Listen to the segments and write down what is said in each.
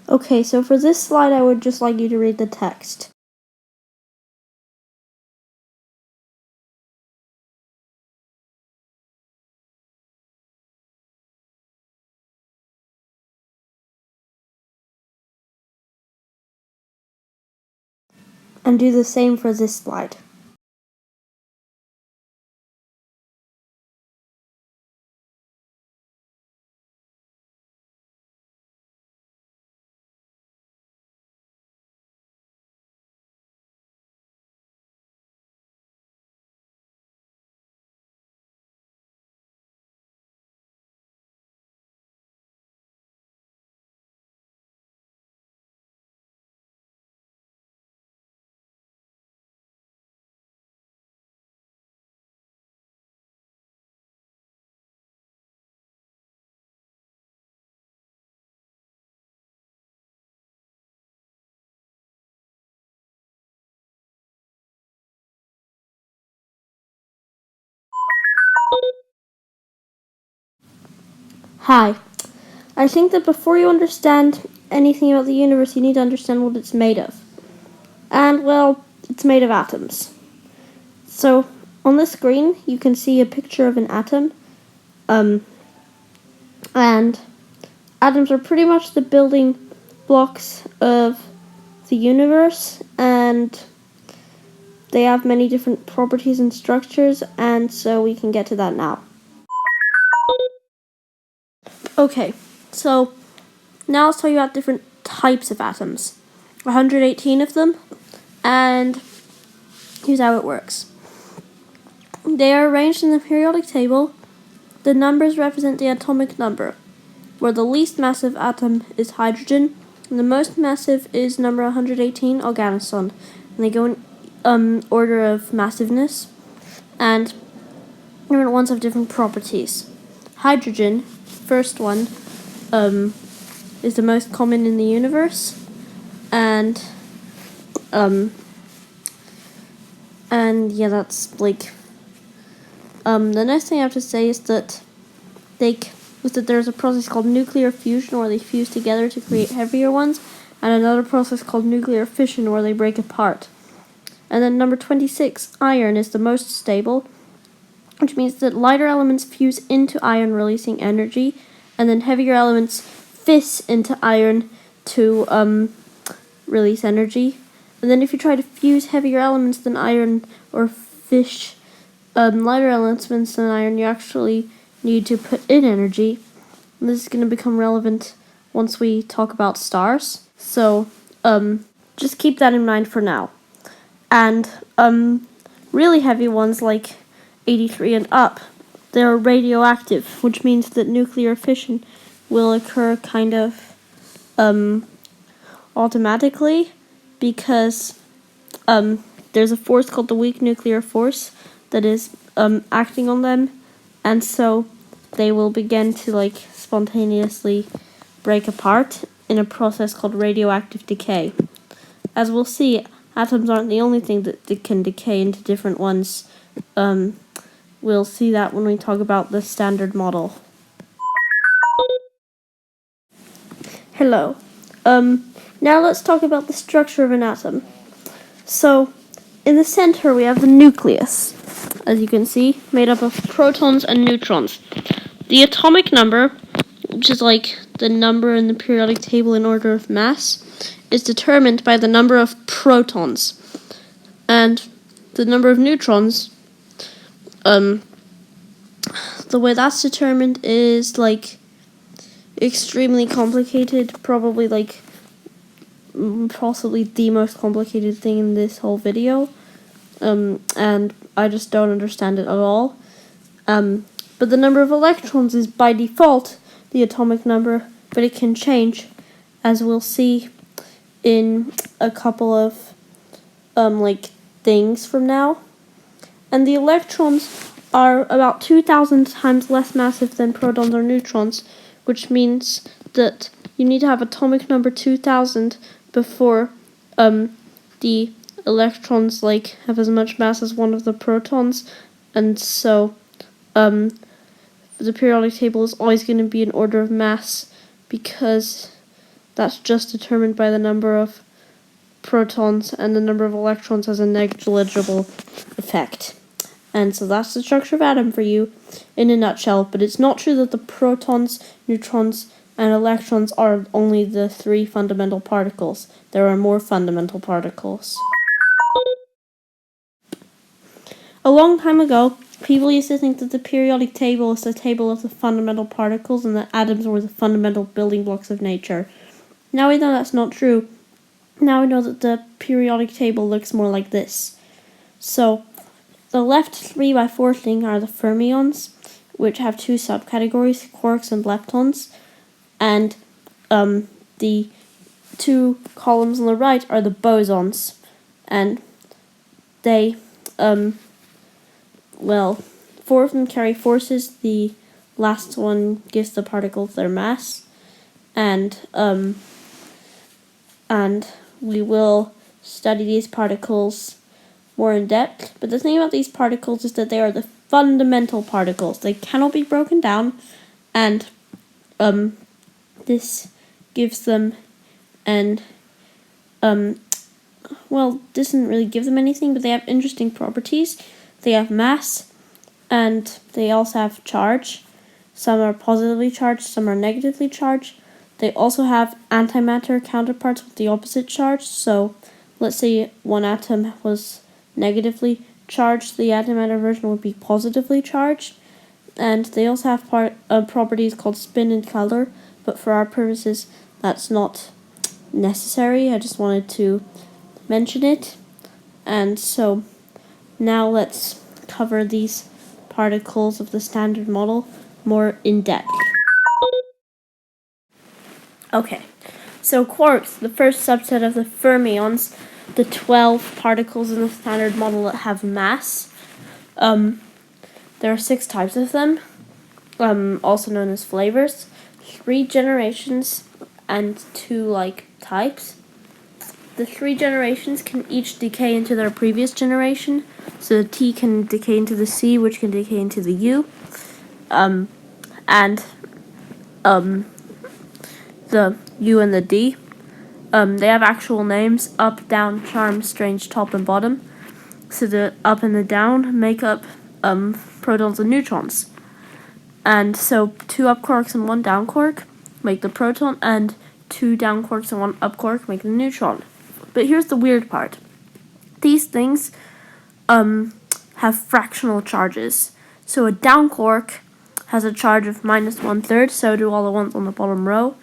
Okay, so for this slide, I would just like you to read the text. And do the same for this slide. Hi. I think that before you understand anything about the universe, you need to understand what it's made of. And, well, it's made of atoms. So, on the screen, you can see a picture of an atom. And atoms are pretty much the building blocks of the universe, and they have many different properties and structures, and so we can get to that now. Okay, so now let's talk about different types of atoms. 118 of them, and here's how it works. They are arranged in the periodic table. The numbers represent the atomic number, where the least massive atom is hydrogen, and the most massive is number 118, organoson. And they go in order of massiveness, and different ones have different properties. Hydrogen, first one, is the most common in the universe, and yeah, that's like, the next thing I have to say is that there's a process called nuclear fusion, where they fuse together to create heavier ones, and another process called nuclear fission, where they break apart. And then number 26, iron, is the most stable, which means that lighter elements fuse into iron, releasing energy, and then heavier elements fizz into iron to release energy. And then if you try to fuse heavier elements than iron or fish lighter elements than iron, you actually need to put in energy. And this is going to become relevant once we talk about stars. So just keep that in mind for now. And really heavy ones like 83 and up, they're radioactive, which means that nuclear fission will occur kind of automatically, because there's a force called the weak nuclear force that is acting on them, and so they will begin to like spontaneously break apart in a process called radioactive decay. As we'll see, atoms aren't the only thing that can decay into different ones. We'll see that when we talk about the Standard Model. Hello. Now let's talk about the structure of an atom. So, in the center we have the nucleus, as you can see, made up of protons and neutrons. The atomic number, which is like the number in the periodic table in order of mass, is determined by the number of protons. And the number of neutrons, the way that's determined is like extremely complicated, probably like possibly the most complicated thing in this whole video, and I just don't understand it at all. But the number of electrons is by default the atomic number, but it can change, as we'll see in a couple of like things from now. And the electrons are about 2,000 times less massive than protons or neutrons, which means that you need to have atomic number 2,000 before the electrons like have as much mass as one of the protons, and so the periodic table is always going to be in order of mass, because that's just determined by the number of protons, and the number of electrons has a negligible effect. And so that's the structure of atom for you in a nutshell. But it's not true that the protons, neutrons, and electrons are only the 3 fundamental particles. There are more fundamental particles. A long time ago, people used to think that the periodic table is the table of the fundamental particles and that atoms were the fundamental building blocks of nature. Now we know that's not true. Now we know that the periodic table looks more like this. So, the left 3x4 thing are the fermions, which have 2 subcategories, quarks and leptons. And the 2 columns on the right are the bosons. And they, 4 of them carry forces. The last one gives the particles their mass. And we will study these particles more in depth. But the thing about these particles is that they are the fundamental particles. They cannot be broken down, and this gives them this doesn't really give them anything, but they have interesting properties. They have mass, and they also have charge. Some are positively charged, some are negatively charged. They also have antimatter counterparts with the opposite charge. So let's say one atom was negatively charged, the antimatter version would be positively charged. And they also have properties called spin and color, but for our purposes that's not necessary. I just wanted to mention it. And so now let's cover these particles of the standard model more in depth. Okay, so quarks, the first subset of the fermions, the 12 particles in the standard model that have mass. There are 6 types of them, also known as flavors, 3 generations, and 2 types. The 3 generations can each decay into their previous generation. So the T can decay into the C, which can decay into the U. The U and the D. They have actual names: up, down, charm, strange, top, and bottom. So the up and the down make up protons and neutrons. And so 2 up quarks and 1 down quark make the proton, and 2 down quarks and 1 up quark make the neutron. But here's the weird part. These things have fractional charges. So a down quark has a charge of -1/3, so do all the ones on the bottom row.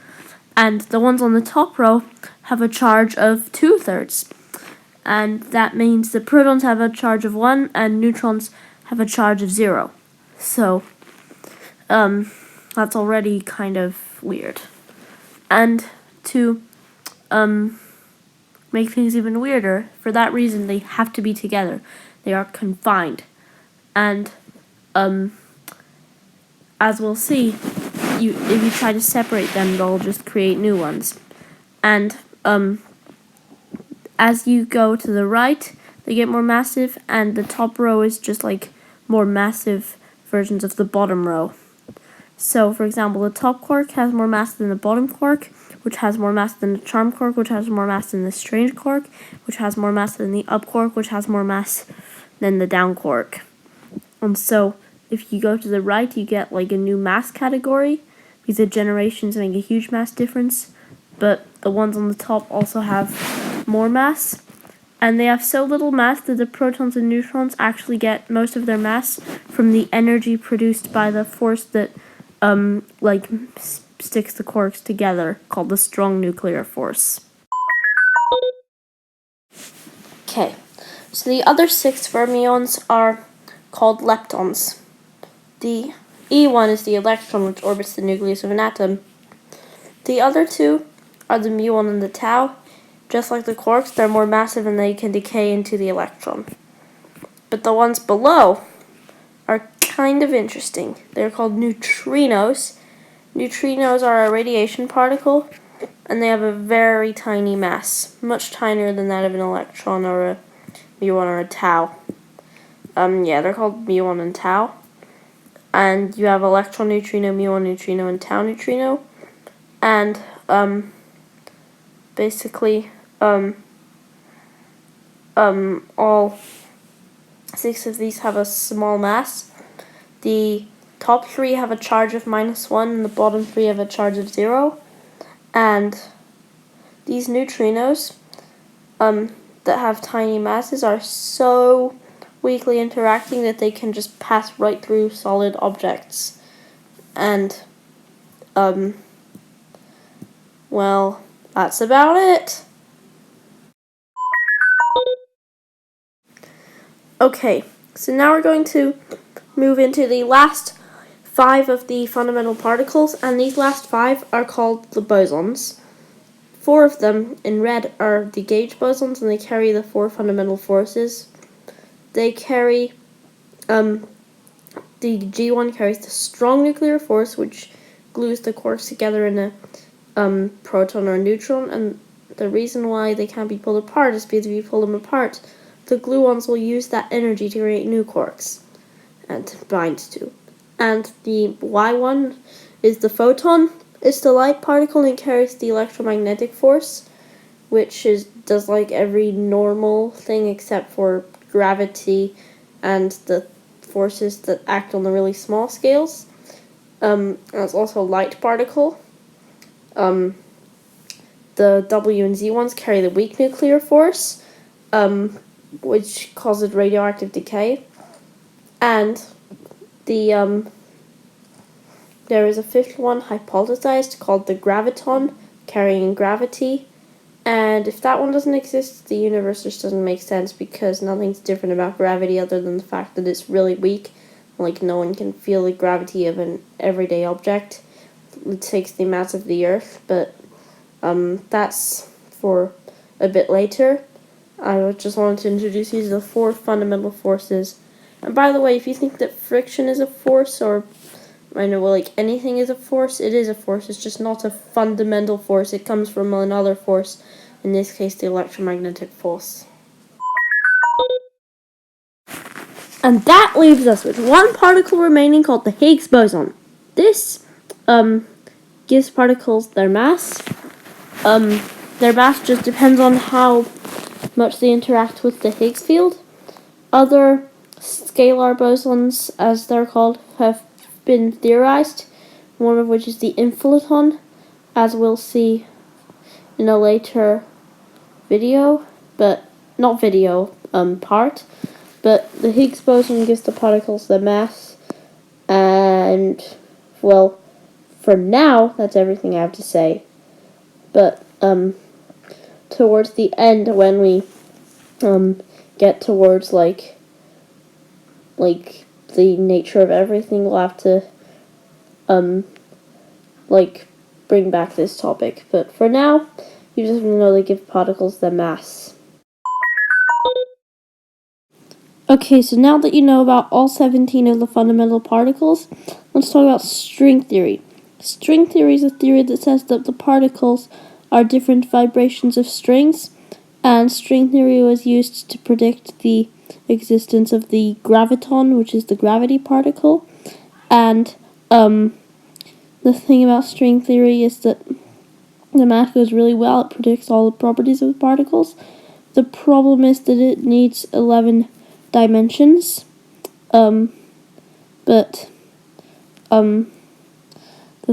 And the ones on the top row have a charge of 2/3. And that means the protons have a charge of 1 and neutrons have a charge of 0. So that's already kind of weird. And to make things even weirder, for that reason they have to be together. They are confined. And as we'll see, if you try to separate them, they'll just create new ones. And as you go to the right, they get more massive, and the top row is just more massive versions of the bottom row. So, for example, the top quark has more mass than the bottom quark, which has more mass than the charm quark, which has more mass than the strange quark, which has more mass than the up quark, which has more mass than the down quark. And so, if you go to the right, you get a new mass category, because the generations make a huge mass difference, but the ones on the top also have more mass, and they have so little mass that the protons and neutrons actually get most of their mass from the energy produced by the force that sticks the quarks together, called the strong nuclear force. Okay, so the other 6 fermions are called leptons. The E1 is the electron, which orbits the nucleus of an atom. The other 2 are the muon and the tau. Just like the quarks, they're more massive and they can decay into the electron. But the ones below are kind of interesting. They're called neutrinos. Neutrinos are a radiation particle, and they have a very tiny mass, much tinier than that of an electron or a muon or a tau. They're called muon and tau. And you have electron neutrino, muon neutrino, and tau neutrino. And basically, all 6 of these have a small mass. The top 3 have a charge of -1, and the bottom 3 have a charge of 0. And these neutrinos, that have tiny masses are so weakly interacting that they can just pass right through solid objects. And, well, that's about it. Okay, so now we're going to move into the last 5 of the fundamental particles, and these last 5 are called the bosons. 4 of them, in red, are the gauge bosons, and they carry the 4 fundamental forces. They carry, the G1 carries the strong nuclear force, which glues the quarks together in a proton or a neutron, and the reason why they can't be pulled apart is because if you pull them apart, the gluons will use that energy to create new quarks and to bind to. And the Y1 is the photon. It's the light particle and it carries the electromagnetic force, which does like every normal thing except for gravity and the forces that act on the really small scales. It's also a light particle. The W and Z ones carry the weak nuclear force, which causes radioactive decay. And there is a 5th one hypothesized called the graviton, carrying gravity. And if that one doesn't exist, the universe just doesn't make sense because nothing's different about gravity other than the fact that it's really weak. Like, no one can feel the gravity of an everyday object. It takes the mass of the Earth, but that's for a bit later. I just wanted to introduce these the 4 fundamental forces. And by the way, if you think that friction is a force, or I know, well, like anything is a force, it is a force. It's just not a fundamental force. It comes from another force, in this case, the electromagnetic force. And that leaves us with one particle remaining called the Higgs boson. This gives particles their mass. Their mass just depends on how much they interact with the Higgs field. Other scalar bosons, as they're called, have been theorized, one of which is the infiniton, as we'll see in a later video, but not video, part. But the Higgs boson gives the particles their mass, and, well, for now, that's everything I have to say. But, towards the end, when we, get towards, like, the nature of everything, we'll have to, bring back this topic. But for now, you just know they give particles their mass. Okay, so now that you know about all 17 of the fundamental particles, let's talk about string theory. String theory is a theory that says that the particles are different vibrations of strings, and string theory was used to predict the existence of the graviton, which is the gravity particle. And the thing about string theory is that the math goes really well. It predicts all the properties of the particles. The problem is that it needs 11 dimensions, but the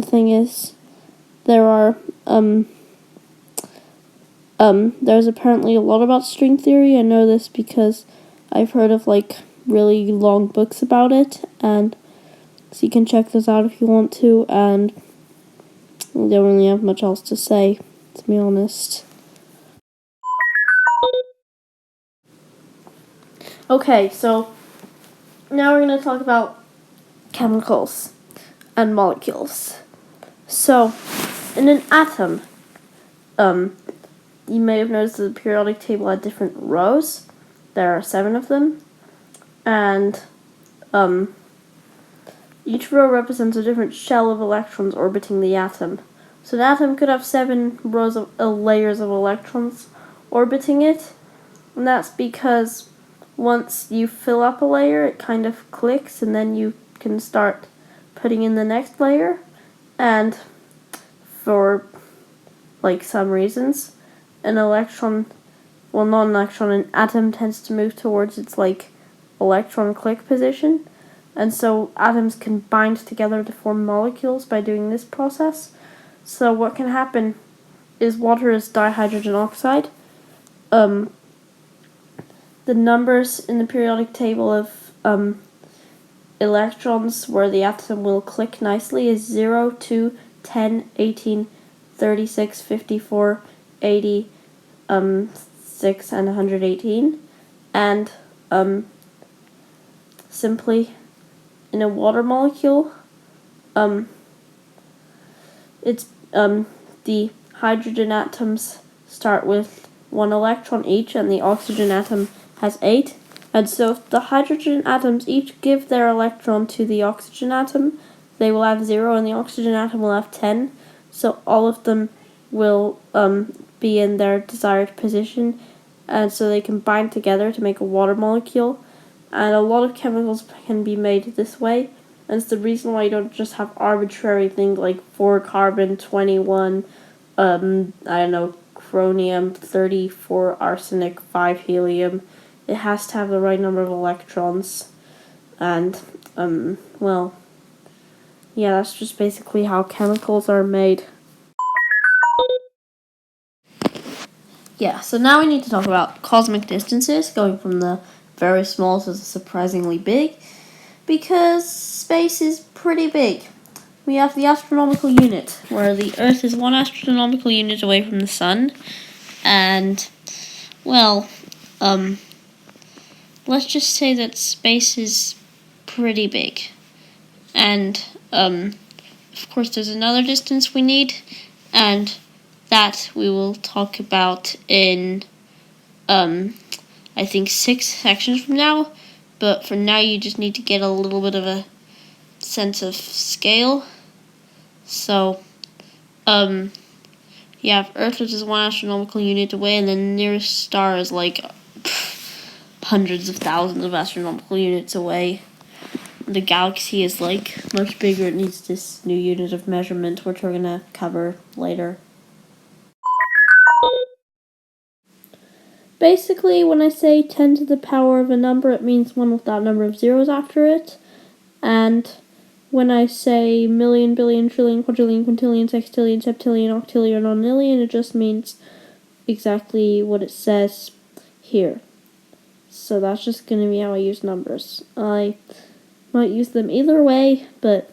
thing is, there's apparently a lot about string theory. I know this because I've heard of like really long books about it, and so you can check those out if you want to, and I don't really have much else to say, to be honest. Okay, so now we're going to talk about chemicals and molecules. So, in an atom, you may have noticed that the periodic table had different rows. There are 7 of them, and each row represents a different shell of electrons orbiting the atom. So an atom could have 7 rows of layers of electrons orbiting it, and that's because once you fill up a layer, it kind of clicks, and then you can start putting in the next layer. And for, like, some reasons, an electron, well, not an electron, an atom tends to move towards its, like, electron click position. And so atoms can bind together to form molecules by doing this process. So what can happen is water is dihydrogen oxide. The numbers in the periodic table of electrons where the atom will click nicely is 0, 2, 10, 18, 36, 54, 80, 6, and 118. And simply in a water molecule, it's the hydrogen atoms start with 1 electron each, and the oxygen atom has 8. And so if the hydrogen atoms each give their electron to the oxygen atom, they will have 0, and the oxygen atom will have 10. So all of them will be in their desired position, and so they can bind together to make a water molecule. And a lot of chemicals can be made this way. And it's the reason why you don't just have arbitrary things like 4 carbon, 21, chromium, 34 arsenic, 5 helium. It has to have the right number of electrons. And, that's just basically how chemicals are made. Yeah, so now we need to talk about cosmic distances, going from the very small to the surprisingly big, because space is pretty big. We have the astronomical unit, where the Earth is 1 astronomical unit away from the Sun, and, let's just say that space is pretty big. And, of course, there's another distance we need, and that we will talk about in, 6 sections from now. But for now, you just need to get a little bit of a sense of scale. So, Earth is 1 astronomical unit away, and the nearest star is like hundreds of thousands of astronomical units away. The galaxy is like much bigger. It needs this new unit of measurement, which we're gonna cover later. Basically, when I say 10 to the power of a number, it means one with that number of zeros after it. And when I say million, billion, trillion, quadrillion, quintillion, sextillion, septillion, octillion, nonillion, it just means exactly what it says here. So that's just going to be how I use numbers. I might use them either way, but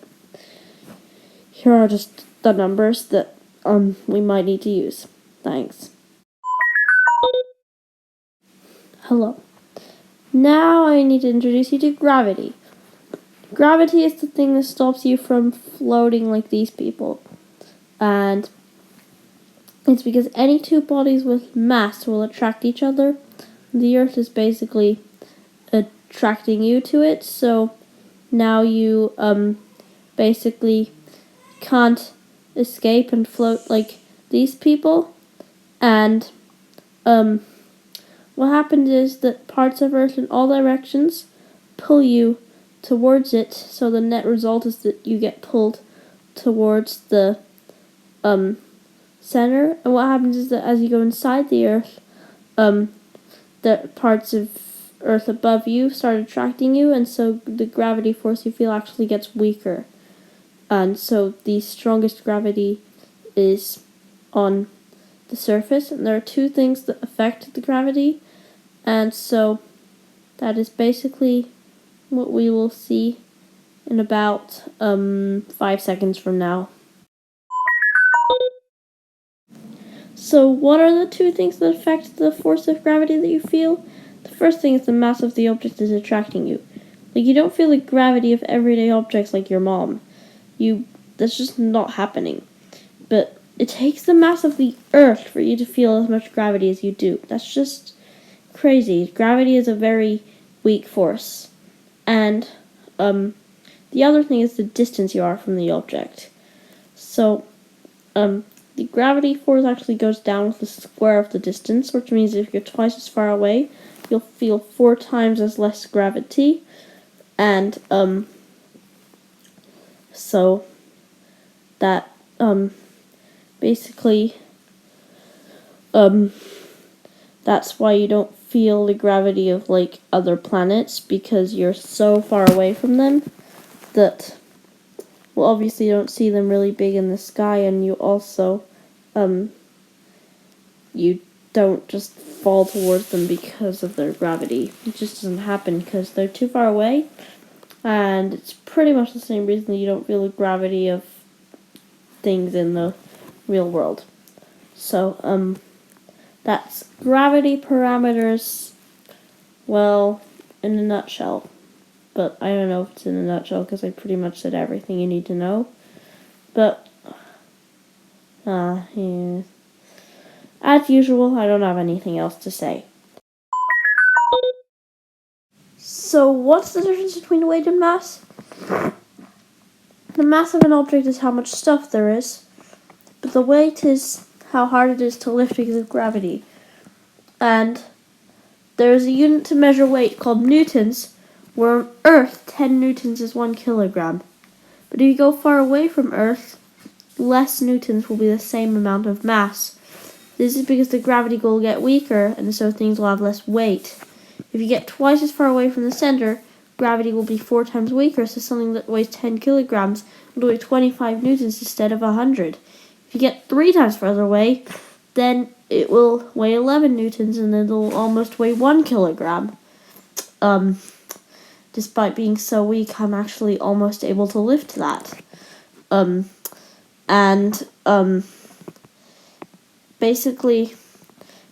here are just the numbers that we might need to use. Thanks. Hello. Now I need to introduce you to gravity. Gravity is the thing that stops you from floating like these people. And it's because any two bodies with mass will attract each other. The Earth is basically attracting you to it, so now you basically can't escape and float like these people. And what happens is that parts of Earth in all directions pull you towards it, so the net result is that you get pulled towards the center. And what happens is that as you go inside the Earth, the parts of Earth above you start attracting you, and so the gravity force you feel actually gets weaker. And so the strongest gravity is on the surface, and there are 2 things that affect the gravity, and so that is basically what we will see in about 5 seconds from now. So what are the 2 things that affect the force of gravity that you feel? The first thing is the mass of the object is attracting you. Like, you don't feel the gravity of everyday objects like your mom. That's just not happening. But it takes the mass of the Earth for you to feel as much gravity as you do. That's just crazy. Gravity is a very weak force. And the other thing is the distance you are from the object. So the gravity force actually goes down with the square of the distance, which means if you're twice as far away, you'll feel 4 times as less gravity. And so that basically That's why you don't feel the gravity of like other planets, because you're so far away from them that, well, obviously you don't see them really big in the sky, and you also you don't just fall towards them because of their gravity. It just doesn't happen because they're too far away, and it's pretty much the same reason that you don't feel the gravity of things in the real world. So, that's gravity parameters, well, in a nutshell. But I don't know if it's in a nutshell because I pretty much said everything you need to know. But, yeah. As usual, I don't have anything else to say. So, what's the difference between weight and mass? The mass of an object is how much stuff there is, but the weight is how hard it is to lift because of gravity. And there is a unit to measure weight called newtons, where on Earth 10 newtons is 1 kilogram. But if you go far away from Earth, less newtons will be the same amount of mass. This is because the gravity will get weaker, and so things will have less weight. If you get twice as far away from the center, gravity will be 4 times weaker, so something that weighs 10 kilograms will weigh 25 newtons instead of 100. If you get 3 times further away, then it will weigh 11 newtons, and then it'll almost weigh 1 kilogram. Despite being so weak, I'm actually almost able to lift that. Basically,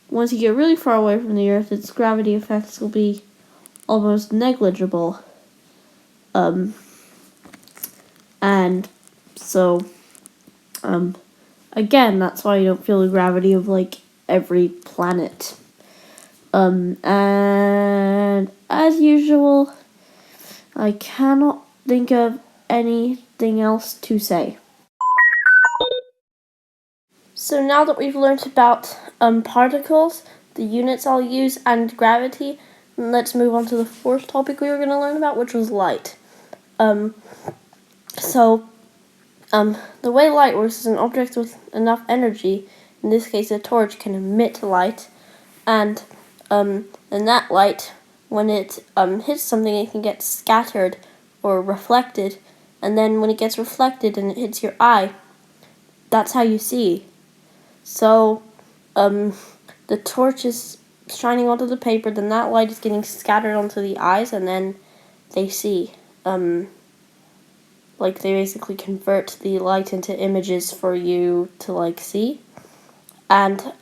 once you get really far away from the Earth, its gravity effects will be almost negligible. And so, again, that's why you don't feel the gravity of, like, every planet. And as usual, I cannot think of anything else to say. So now that we've learned about particles, the units I'll use, and gravity, let's move on to the fourth topic we were going to learn about, which was light. The way light works is an object with enough energy, in this case a torch, can emit light, and that light, when it hits something, it can get scattered or reflected, and then when it gets reflected and it hits your eye, that's how you see. So, the torch is shining onto the paper, then that light is getting scattered onto the eyes, and then they see. They basically convert the light into images for you to, see. And,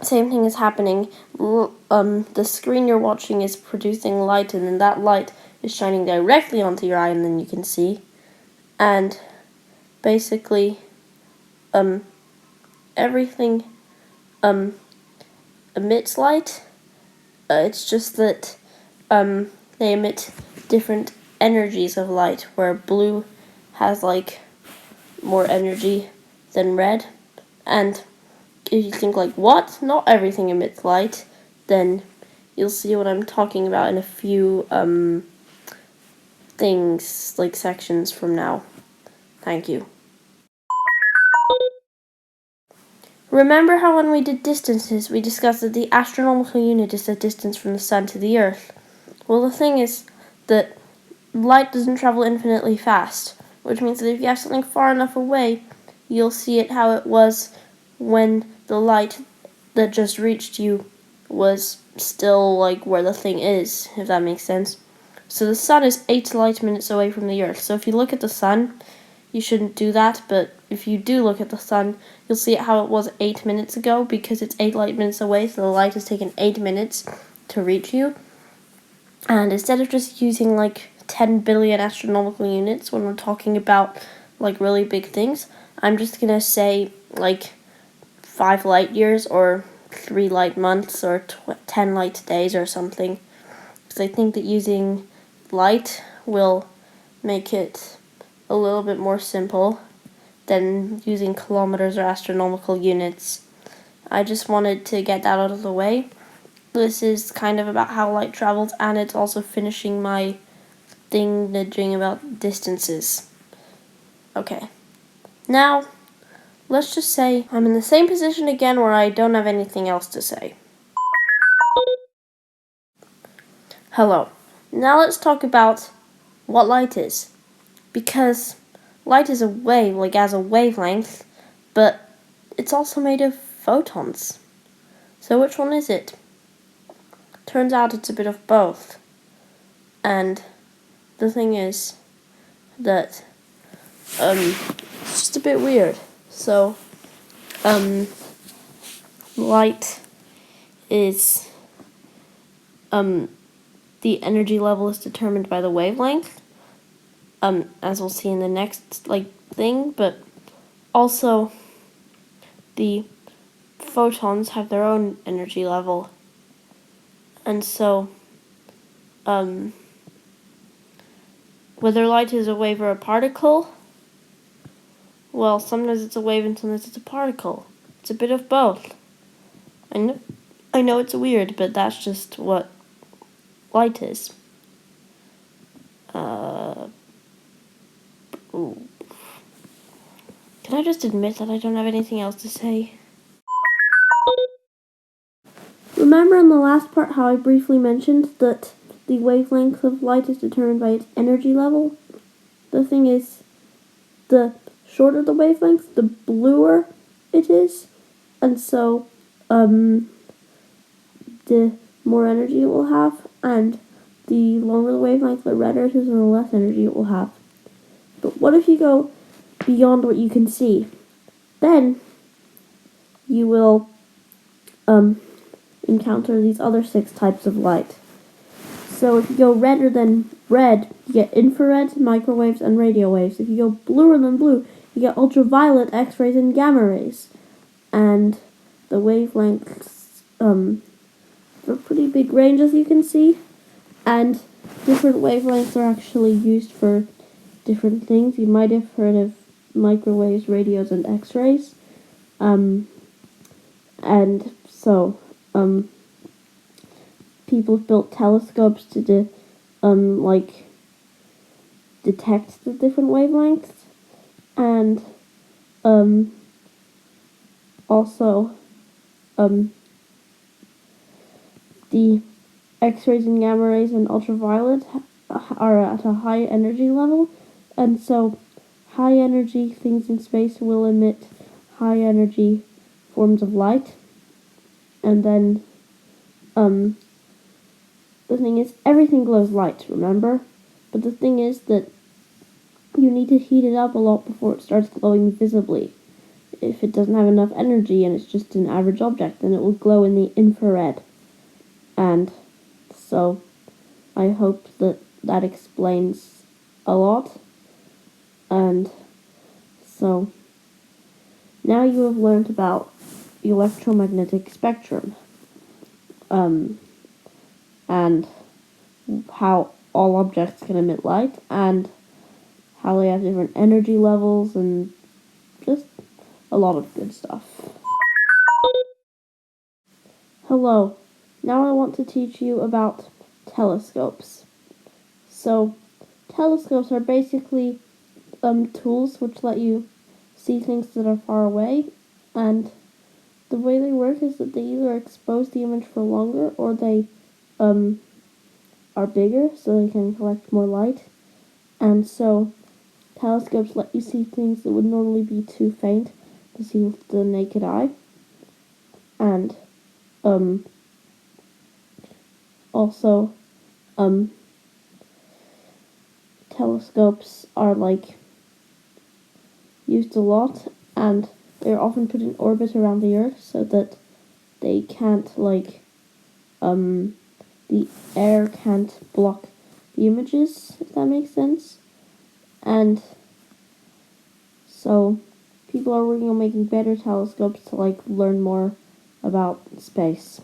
same thing is happening. The screen you're watching is producing light, and then that light is shining directly onto your eye, and then you can see. And, basically, everything emits light. It's just that they emit different energies of light, where blue has more energy than red. And if you think what? Not everything emits light, then you'll see what I'm talking about in a few sections from now. Thank you. Remember how when we did distances, we discussed that the astronomical unit is the distance from the sun to the Earth? Well, the thing is that light doesn't travel infinitely fast, which means that if you have something far enough away, you'll see it how it was when the light that just reached you was still where the thing is, if that makes sense. So the sun is 8 light minutes away from the Earth. So if you look at the sun, you shouldn't do that, but if you do look at the sun, you'll see how it was 8 minutes ago, because it's 8 light minutes away, so the light has taken 8 minutes to reach you. And instead of just using 10 billion astronomical units when we're talking about really big things, I'm just gonna say 5 light years or 3 light months or 10 light days or something, because I think that using light will make it a little bit more simple than using kilometers or astronomical units. I just wanted to get that out of the way. This is kind of about how light travels, and it's also finishing my thing about distances. Okay. Now, let's just say I'm in the same position again where I don't have anything else to say. Hello. Now let's talk about what light is. Because light is a wave, like has a wavelength, but it's also made of photons. So which one is it? Turns out it's a bit of both. And the thing is that it's just a bit weird. So light is the energy level is determined by the wavelength, as we'll see in the next thing, but also the photons have their own energy level. And so whether light is a wave or a particle, well, sometimes it's a wave and sometimes it's a particle. It's a bit of both. I know it's weird, but that's just what light is. Can I just admit that I don't have anything else to say? Remember in the last part how I briefly mentioned that the wavelength of light is determined by its energy level? The thing is, the shorter the wavelength, the bluer it is, and so the more energy it will have, and the longer the wavelength, the redder it is, and the less energy it will have. But what if you go beyond what you can see? Then you will encounter these other 6 types of light. So if you go redder than red, you get infrared, microwaves, and radio waves. If you go bluer than blue, you get ultraviolet, X-rays, and gamma rays. And the wavelengths have a pretty big range, as you can see. And different wavelengths are actually used for different things. You might have heard of microwaves, radios, and X-rays. And so people have built telescopes to detect the different wavelengths, and also the X-rays and gamma rays and ultraviolet are at a high energy level, and so high energy things in space will emit high energy forms of light. And then the thing is, everything glows light, remember? But the thing is that you need to heat it up a lot before it starts glowing visibly. If it doesn't have enough energy and it's just an average object, then it will glow in the infrared. And so I hope that explains a lot. And so now you have learned about the electromagnetic spectrum, and how all objects can emit light, and how they have different energy levels, and just a lot of good stuff. Hello, now I want to teach you about telescopes. So, telescopes are basically tools which let you see things that are far away, and the way they work is that they either expose the image for longer, or they are bigger, so they can collect more light. And so telescopes let you see things that would normally be too faint to see with the naked eye. And also telescopes are used a lot, and they're often put in orbit around the Earth so that they can't the air can't block the images, if that makes sense. And so people are working on making better telescopes to learn more about space.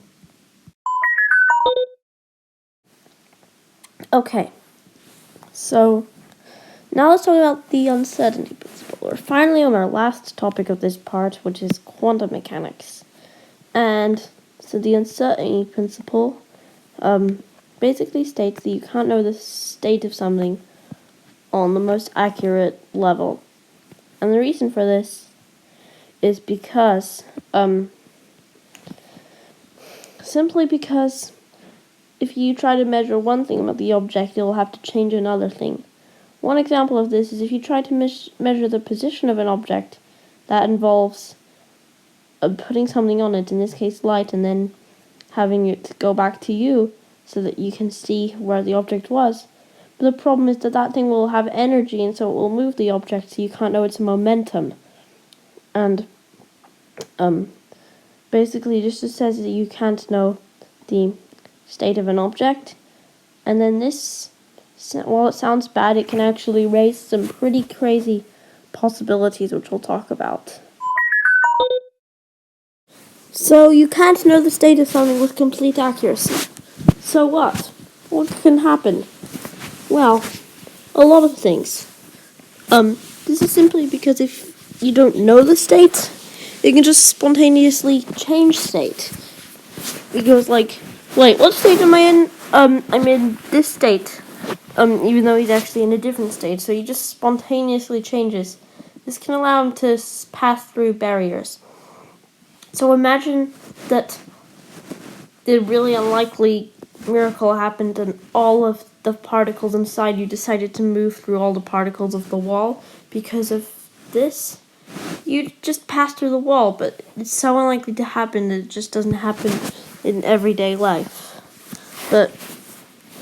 Okay, so now let's talk about the uncertainty principle. We're finally on our last topic of this part, which is quantum mechanics. And so the uncertainty principle basically states that you can't know the state of something on the most accurate level. And the reason for this is because, simply because if you try to measure one thing about the object, you'll have to change another thing. One example of this is if you try to measure the position of an object, that involves putting something on it, in this case light, and then having it go back to you so that you can see where the object was. But the problem is that that thing will have energy, and so it will move the object, so you can't know its momentum. And basically just says that you can't know the state of an object. And then this, while it sounds bad, it can actually raise some pretty crazy possibilities, which we'll talk about. So you can't know the state of something with complete accuracy. So what? What can happen? Well, a lot of things. This is simply because if you don't know the state, it can just spontaneously change state. It goes like, wait, what state am I in? I'm in this state. Even though he's actually in a different state, so he just spontaneously changes. This can allow him to pass through barriers. So imagine that the really unlikely miracle happened and all of the particles inside you decided to move through all the particles of the wall. Because of this, you just pass through the wall, but it's so unlikely to happen that it just doesn't happen in everyday life. But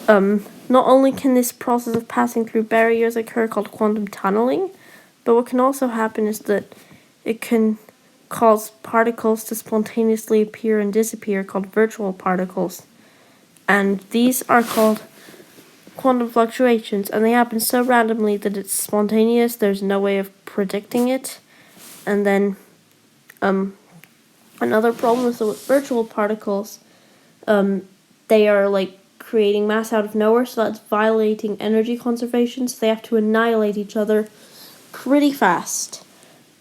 not only can this process of passing through barriers occur called quantum tunneling, but what can also happen is that it can cause particles to spontaneously appear and disappear called virtual particles. And these are called quantum fluctuations, and they happen so randomly that it's spontaneous, there's no way of predicting it. And then another problem is that with virtual particles, they are like creating mass out of nowhere, so that's violating energy conservation, so they have to annihilate each other pretty fast.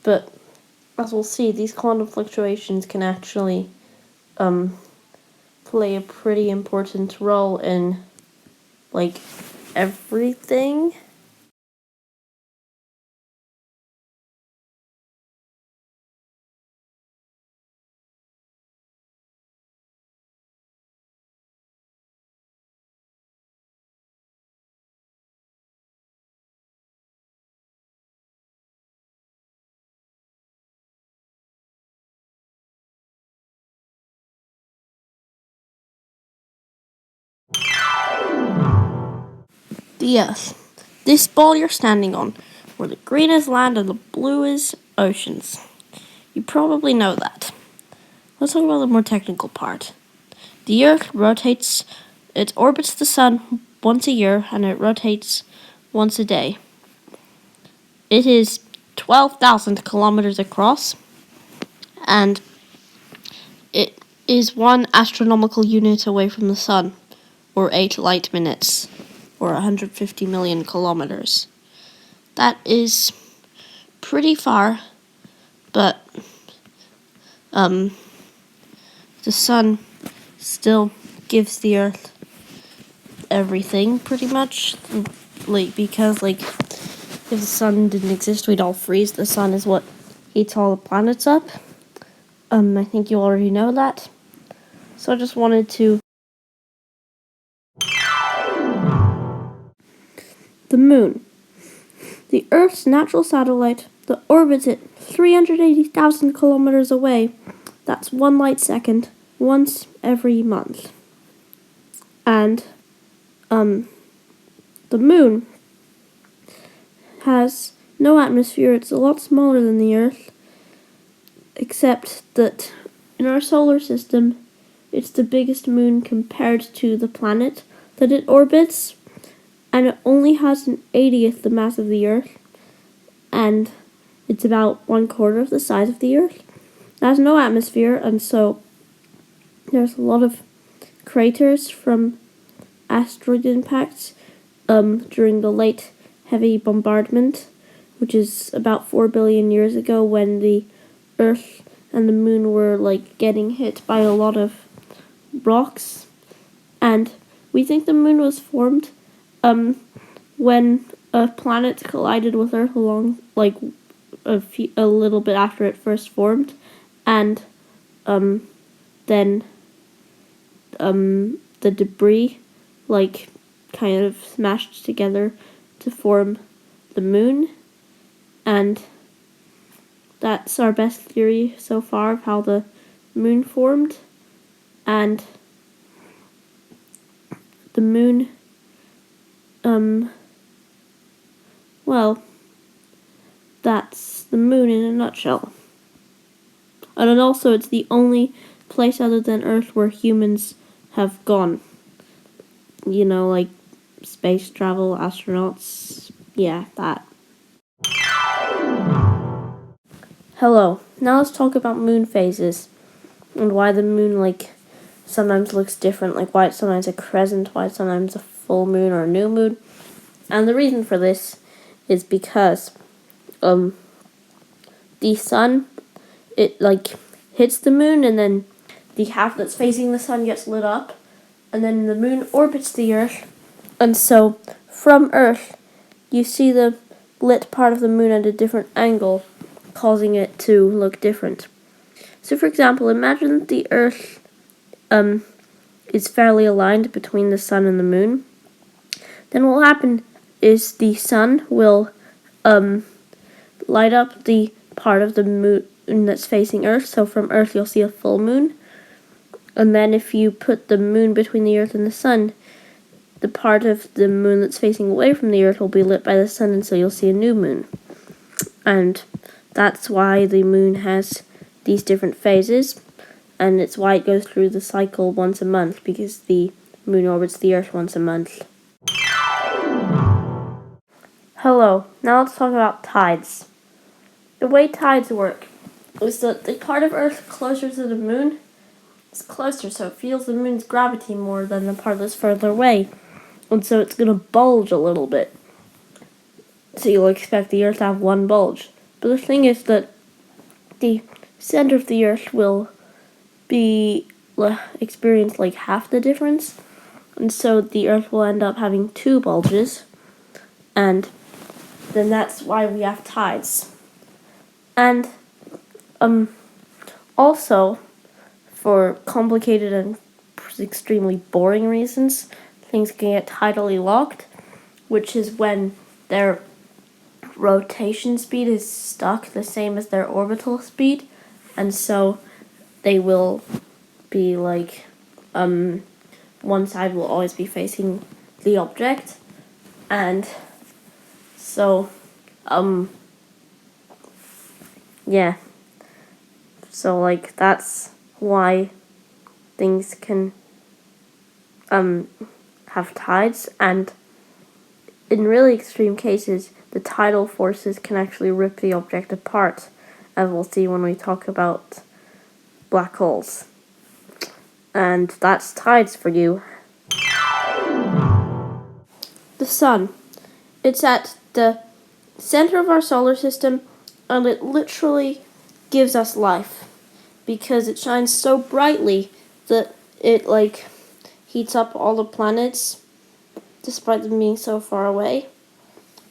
But as we'll see, these quantum fluctuations can actually play a pretty important role in like everything. The Earth. This ball you're standing on, where the green is land and the blue is oceans. You probably know that. Let's talk about the more technical part. The Earth rotates, it orbits the Sun once a year, and it rotates once a day. It is 12,000 kilometers across, and it is 1 astronomical unit away from the Sun, or 8 light minutes, or 150 million kilometers. That is pretty far, but the Sun still gives the Earth everything, pretty much. Because if the Sun didn't exist, we'd all freeze. The Sun is what heats all the planets up. I think you already know that. So I just wanted to... The Moon. The Earth's natural satellite that orbits it 380,000 kilometers away. That's 1 light second, once every month. And, the Moon has no atmosphere. It's a lot smaller than the Earth, except that in our solar system, it's the biggest moon compared to the planet that it orbits, and it only has an 80th the mass of the Earth, and it's about 1/4 of the size of the Earth. It has no atmosphere, and so there's a lot of craters from asteroid impacts during the late heavy bombardment, which is about 4 billion years ago, when the Earth and the Moon were getting hit by a lot of rocks. And we think the Moon was formed when a planet collided with Earth a little bit after it first formed, and then the debris like kind of smashed together to form the moon, and that's our best theory so far of how the moon formed. And the moon, well, that's the moon in a nutshell. And then also it's the only place other than Earth where humans have gone. You know, like space travel, astronauts, yeah, that. Hello, now let's talk about moon phases and why the moon like sometimes looks different, like why it's sometimes a crescent, why it's sometimes a full moon or a new moon. And the reason for this is because the sun, it like hits the moon, and then the half that's facing the sun gets lit up, and then the moon orbits the Earth, and so from Earth you see the lit part of the moon at a different angle, causing it to look different. So for example, imagine that the Earth is fairly aligned between the sun and the moon. Then what will happen is the sun will light up the part of the moon that's facing Earth. So from Earth you'll see a full moon. And then if you put the moon between the Earth and the sun, the part of the moon that's facing away from the Earth will be lit by the sun, and so you'll see a new moon. And that's why the moon has these different phases, and it's why it goes through the cycle once a month, because the moon orbits the Earth once a month. Hello, now let's talk about tides. The way tides work is that the part of Earth closer to the moon is closer, so it feels the moon's gravity more than the part that's further away, and so it's going to bulge a little bit. So you'll expect the Earth to have one bulge. But the thing is that the center of the Earth will be experience like half the difference, and so the Earth will end up having two bulges, and then that's why we have tides. And also, for complicated and extremely boring reasons, things can get tidally locked, which is when their rotation speed is stuck the same as their orbital speed, and so they will be like one side will always be facing the object, and so yeah, so like that's why things can have tides, and in really extreme cases the tidal forces can actually rip the object apart, as we'll see when we talk about black holes. And that's tides for you. The sun. It's at the center of our solar system, and it literally gives us life, because it shines so brightly that it like heats up all the planets despite them being so far away.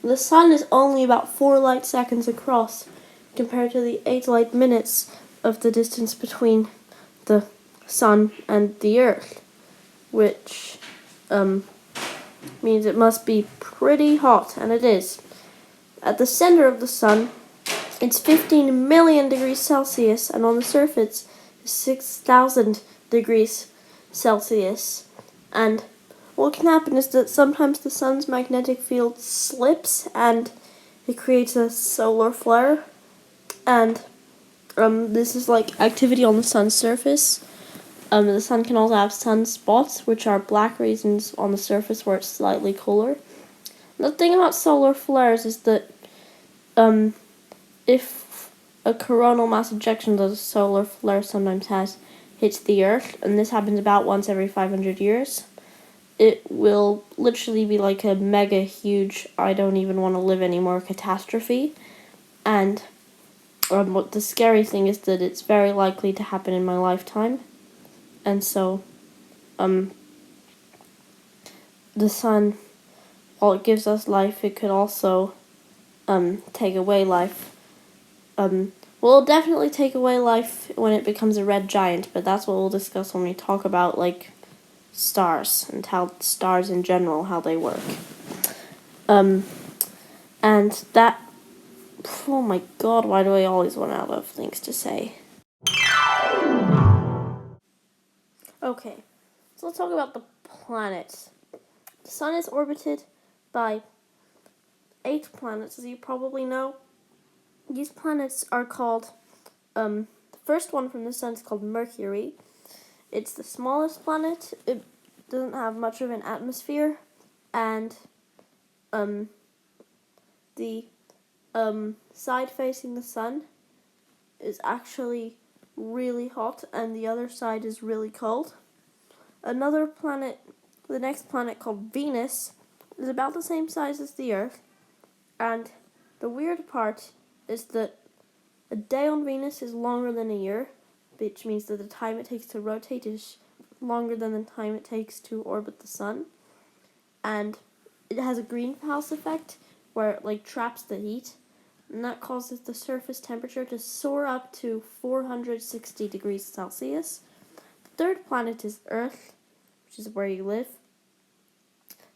The sun is only about 4 light seconds across compared to the 8 light minutes of the distance between the sun and the Earth, which means it must be pretty hot, and it is. At the center of the sun, it's 15 million degrees Celsius, and on the surface, 6,000 degrees Celsius. And what can happen is that sometimes the sun's magnetic field slips, and it creates a solar flare. And this is like activity on the sun's surface. The sun can also have sunspots, which are black regions on the surface where it's slightly cooler. The thing about solar flares is that if a coronal mass ejection that a solar flare sometimes has hits the Earth, and this happens about once every 500 years, it will literally be like a mega huge, I don't even want to live anymore catastrophe. And what the scary thing is that it's very likely to happen in my lifetime. And so, the sun, while it gives us life, it could also take away life. will definitely take away life when it becomes a red giant, but that's what we'll discuss when we talk about, like, stars and how stars in general, how they work. And that... Oh my god, why do I always run out of things to say? Okay, so let's talk about the planets. The sun is orbited by 8 planets, as you probably know. These planets are called, the first one from the sun is called Mercury. It's the smallest planet. It doesn't have much of an atmosphere, and the side facing the sun is actually really hot, and the other side is really cold. Another planet, the next planet called Venus, is about the same size as the Earth, and the weird part is that a day on Venus is longer than a year, which means that the time it takes to rotate is longer than the time it takes to orbit the sun. And it has a greenhouse effect where it like traps the heat, and that causes the surface temperature to soar up to 460 degrees Celsius. The third planet is Earth, which is where you live.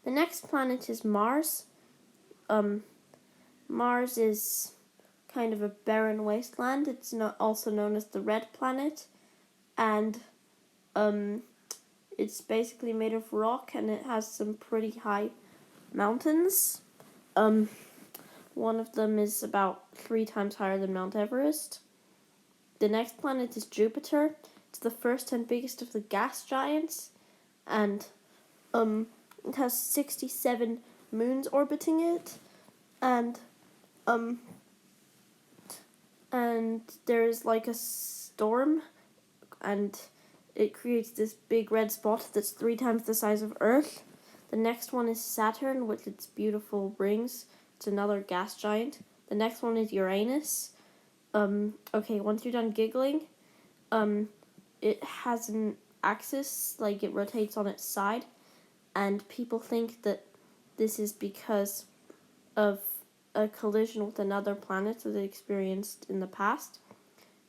The next planet is Mars. Mars is kind of a barren wasteland. It's also known as the red planet, and it's basically made of rock, and it has some pretty high mountains. One of them is about 3 times higher than Mount Everest. The next planet is Jupiter. It's the first and biggest of the gas giants, and it has 67 moons orbiting it, and there's like a storm, and it creates this big red spot that's 3 times the size of Earth. The next one is Saturn with its beautiful rings. It's another gas giant. The next one is Uranus. Okay, once you're done giggling, it has an axis, like it rotates on its side, and people think that this is because of a collision with another planet that it experienced in the past.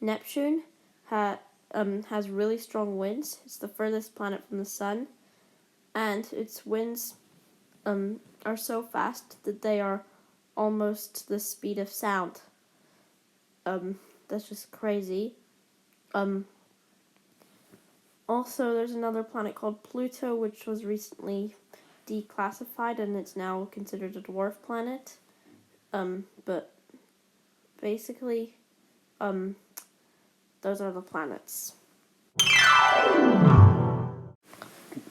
Neptune has really strong winds. It's the furthest planet from the sun, and its winds are so fast that they are almost the speed of sound. That's just crazy. Also, there's another planet called Pluto, which was recently declassified, and it's now considered a dwarf planet. But basically, those are the planets.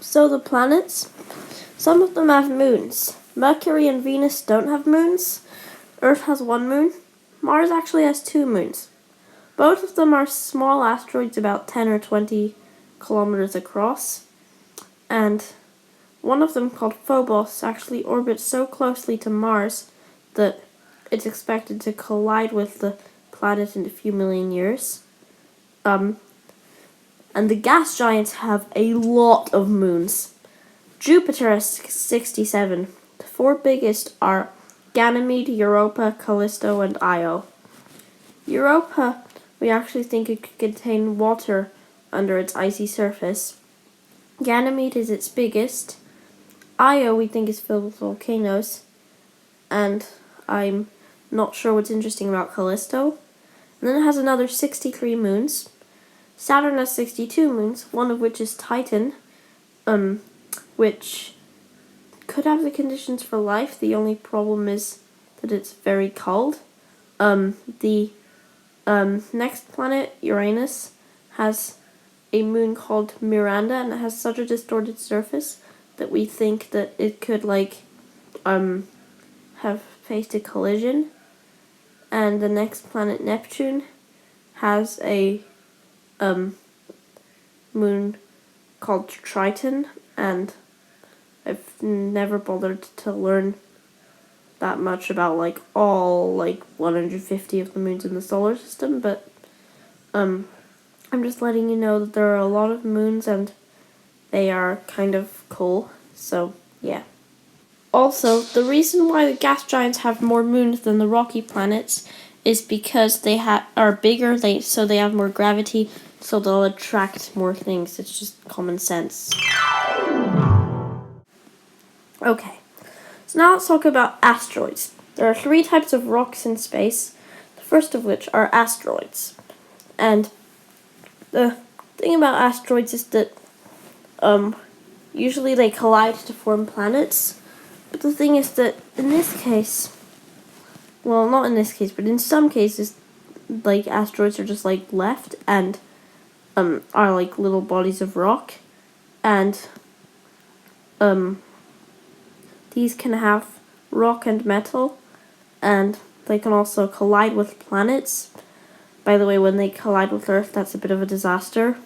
So the planets, some of them have moons. Mercury and Venus don't have moons. Earth has 1 moon. Mars actually has 2 moons. Both of them are small asteroids about 10 or 20 kilometers across. And one of them, called Phobos, actually orbits so closely to Mars that it's expected to collide with the planet in a few million years. And the gas giants have a lot of moons. Jupiter has 67. The 4 biggest are Ganymede, Europa, Callisto, and Io. Europa, we actually think it could contain water under its icy surface. Ganymede is its biggest. Io we think is filled with volcanoes. And I'm not sure what's interesting about Callisto. And then it has another 63 moons. Saturn has 62 moons, one of which is Titan, which could have the conditions for life. The only problem is that it's very cold. The next planet, Uranus, has a moon called Miranda, and it has such a distorted surface that we think that it could have faced a collision. And the next planet, Neptune, has a moon called Triton, and I've never bothered to learn that much about all 150 of the moons in the solar system, but I'm just letting you know that there are a lot of moons and they are kind of cool. So yeah. Also, the reason why the gas giants have more moons than the rocky planets is because they are bigger, so they have more gravity, so they'll attract more things. It's just common sense. Okay, so now let's talk about asteroids. There are 3 types of rocks in space, the first of which are asteroids. And the thing about asteroids is that usually they collide to form planets. But the thing is that in this case, well, not in this case, but in some cases, like asteroids are just like left and are like little bodies of rock, and these can have rock and metal, and they can also collide with planets. By the way, when they collide with Earth, that's a bit of a disaster.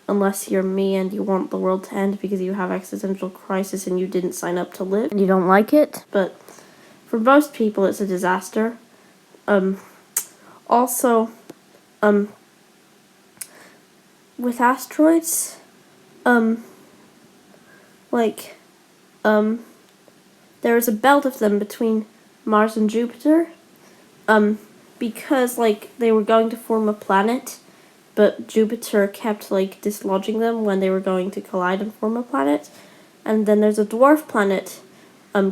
Unless you're me and you want the world to end because you have existential crisis and you didn't sign up to live and you don't like it. But for most people, it's a disaster. Also, with asteroids, there is a belt of them between Mars and Jupiter, because, like, they were going to form a planet, but Jupiter kept, like, dislodging them when they were going to collide and form a planet. And then there's a dwarf planet,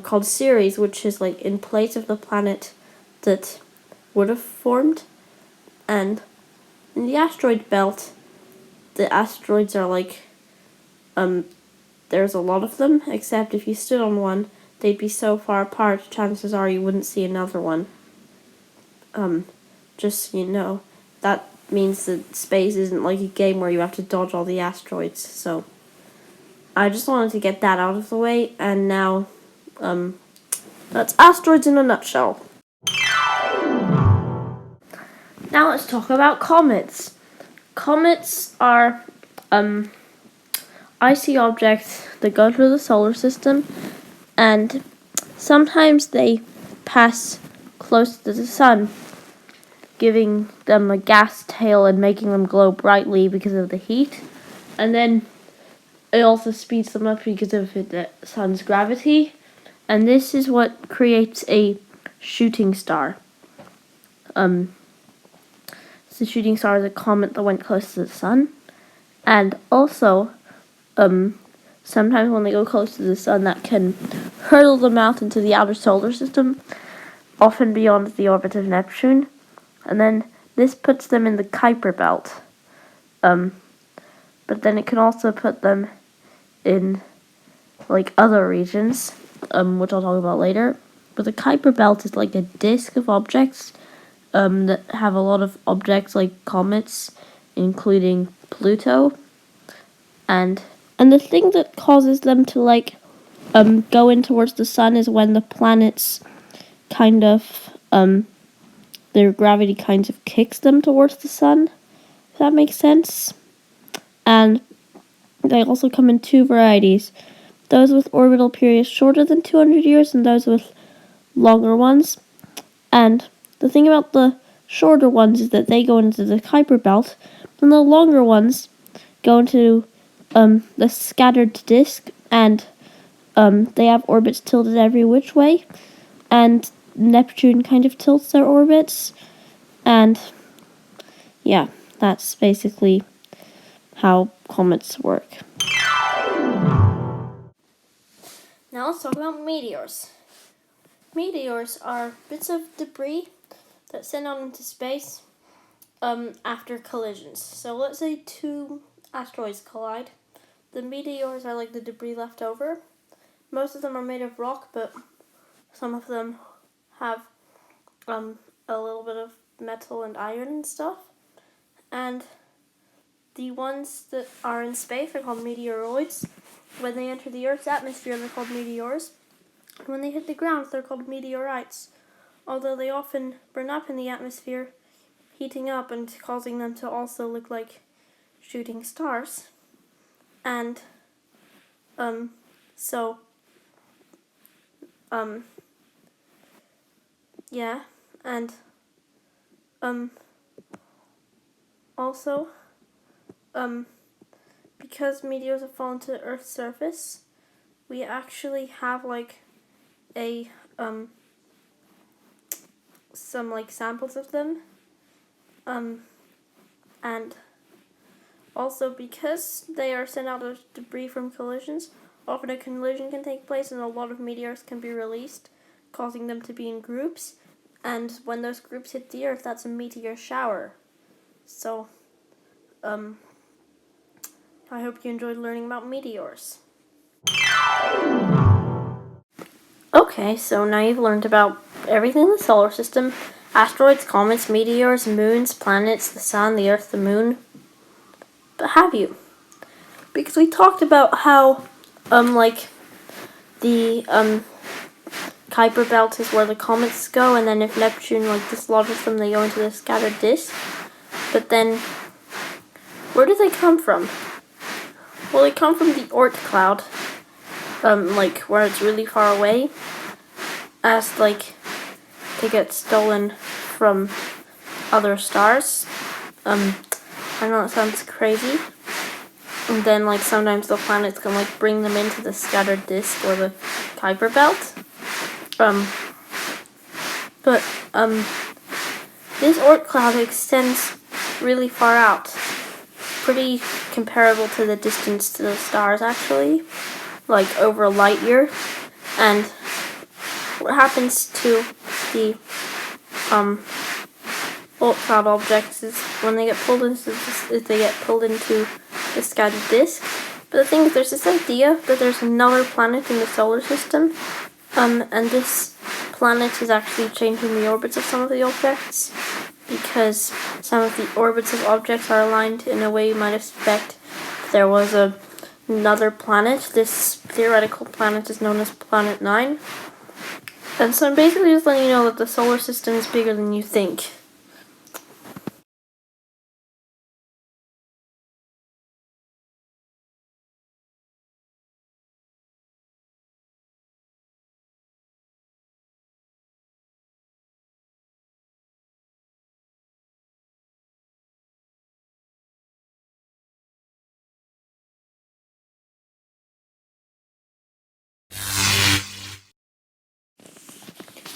called Ceres, which is, like, in place of the planet that would have formed. And in the asteroid belt, the asteroids are, like, there's a lot of them, except if you stood on one, they'd be so far apart, chances are you wouldn't see another one. Just so you know, that means that space isn't like a game where you have to dodge all the asteroids. So I just wanted to get that out of the way, and now that's asteroids in a nutshell. Now let's talk about comets. Comets are icy objects that go through the solar system, and sometimes they pass close to the sun, giving them a gas tail and making them glow brightly because of the heat. And then it also speeds them up because of the sun's gravity. And this is what creates a shooting star. So the shooting star is a comet that went close to the sun. And also, sometimes when they go close to the sun, that can hurtle them out into the outer solar system, often beyond the orbit of Neptune. And then this puts them in the Kuiper belt. But then it can also put them in, like, other regions, which I'll talk about later. But the Kuiper belt is like a disk of objects that have a lot of objects like comets, including Pluto. And the thing that causes them to, like, go in towards the sun is when the planets kind of, their gravity kind of kicks them towards the sun, if that makes sense. And they also come in 2 varieties, those with orbital periods shorter than 200 years and those with longer ones. And the thing about the shorter ones is that they go into the Kuiper belt, and the longer ones go into the scattered disk, and they have orbits tilted every which way, and Neptune kind of tilts their orbits, and yeah, that's basically how comets work. Now let's talk about meteors. Meteors are bits of debris that send out into space after collisions. So let's say 2 asteroids collide. The meteors are like the debris left over. Most of them are made of rock, but some of them have a little bit of metal and iron and stuff. And the ones that are in space are called meteoroids. When they enter the Earth's atmosphere, they're called meteors. When they hit the ground, they're called meteorites, although they often burn up in the atmosphere, heating up and causing them to also look like shooting stars. And, yeah, and, also, because meteors have fallen to the Earth's surface, we actually have, like, a, some like samples of them. And also because they are sent out as debris from collisions, often a collision can take place and a lot of meteors can be released, causing them to be in groups. And when those groups hit the Earth, that's a meteor shower. So, I hope you enjoyed learning about meteors. Okay, so now you've learned about everything in the solar system: asteroids, comets, meteors, moons, planets, the sun, the Earth, the moon. But have you? Because we talked about how, the, Kuiper belt is where the comets go, and then if Neptune, dislodges them, they go into the scattered disk. But then, where do they come from? Well, they come from the Oort cloud, where it's really far away, as, they get stolen from other stars. I know it sounds crazy. And then, sometimes the planets can, bring them into the scattered disk or the Kuiper belt. This Oort cloud extends really far out. Pretty comparable to the distance to the stars, actually. Over a light year. And what happens to the, Oort cloud objects is when they get pulled into the scattered disk. But the thing is, there's this idea that there's another planet in the solar system, and this planet is actually changing the orbits of some of the objects, because some of the orbits of objects are aligned in a way you might expect if there was another planet. This theoretical planet is known as Planet 9. And so I'm basically just letting you know that the solar system is bigger than you think.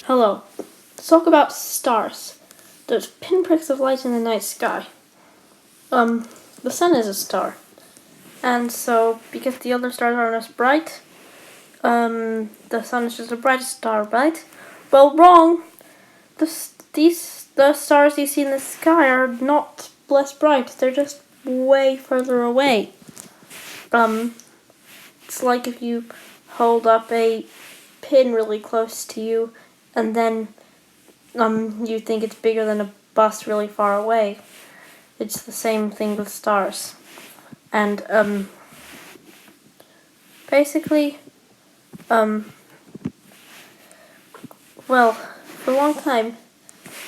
Hello. Let's talk about stars. Those pinpricks of light in the night sky. The sun is a star. And so, because the other stars aren't as bright, the sun is just the brightest star, right? Well, wrong. The stars you see in the sky are not less bright. They're just way further away. It's like if you hold up a pin really close to you, and then you think it's bigger than a bus really far away. It's the same thing with stars. And basically, well, for a long time,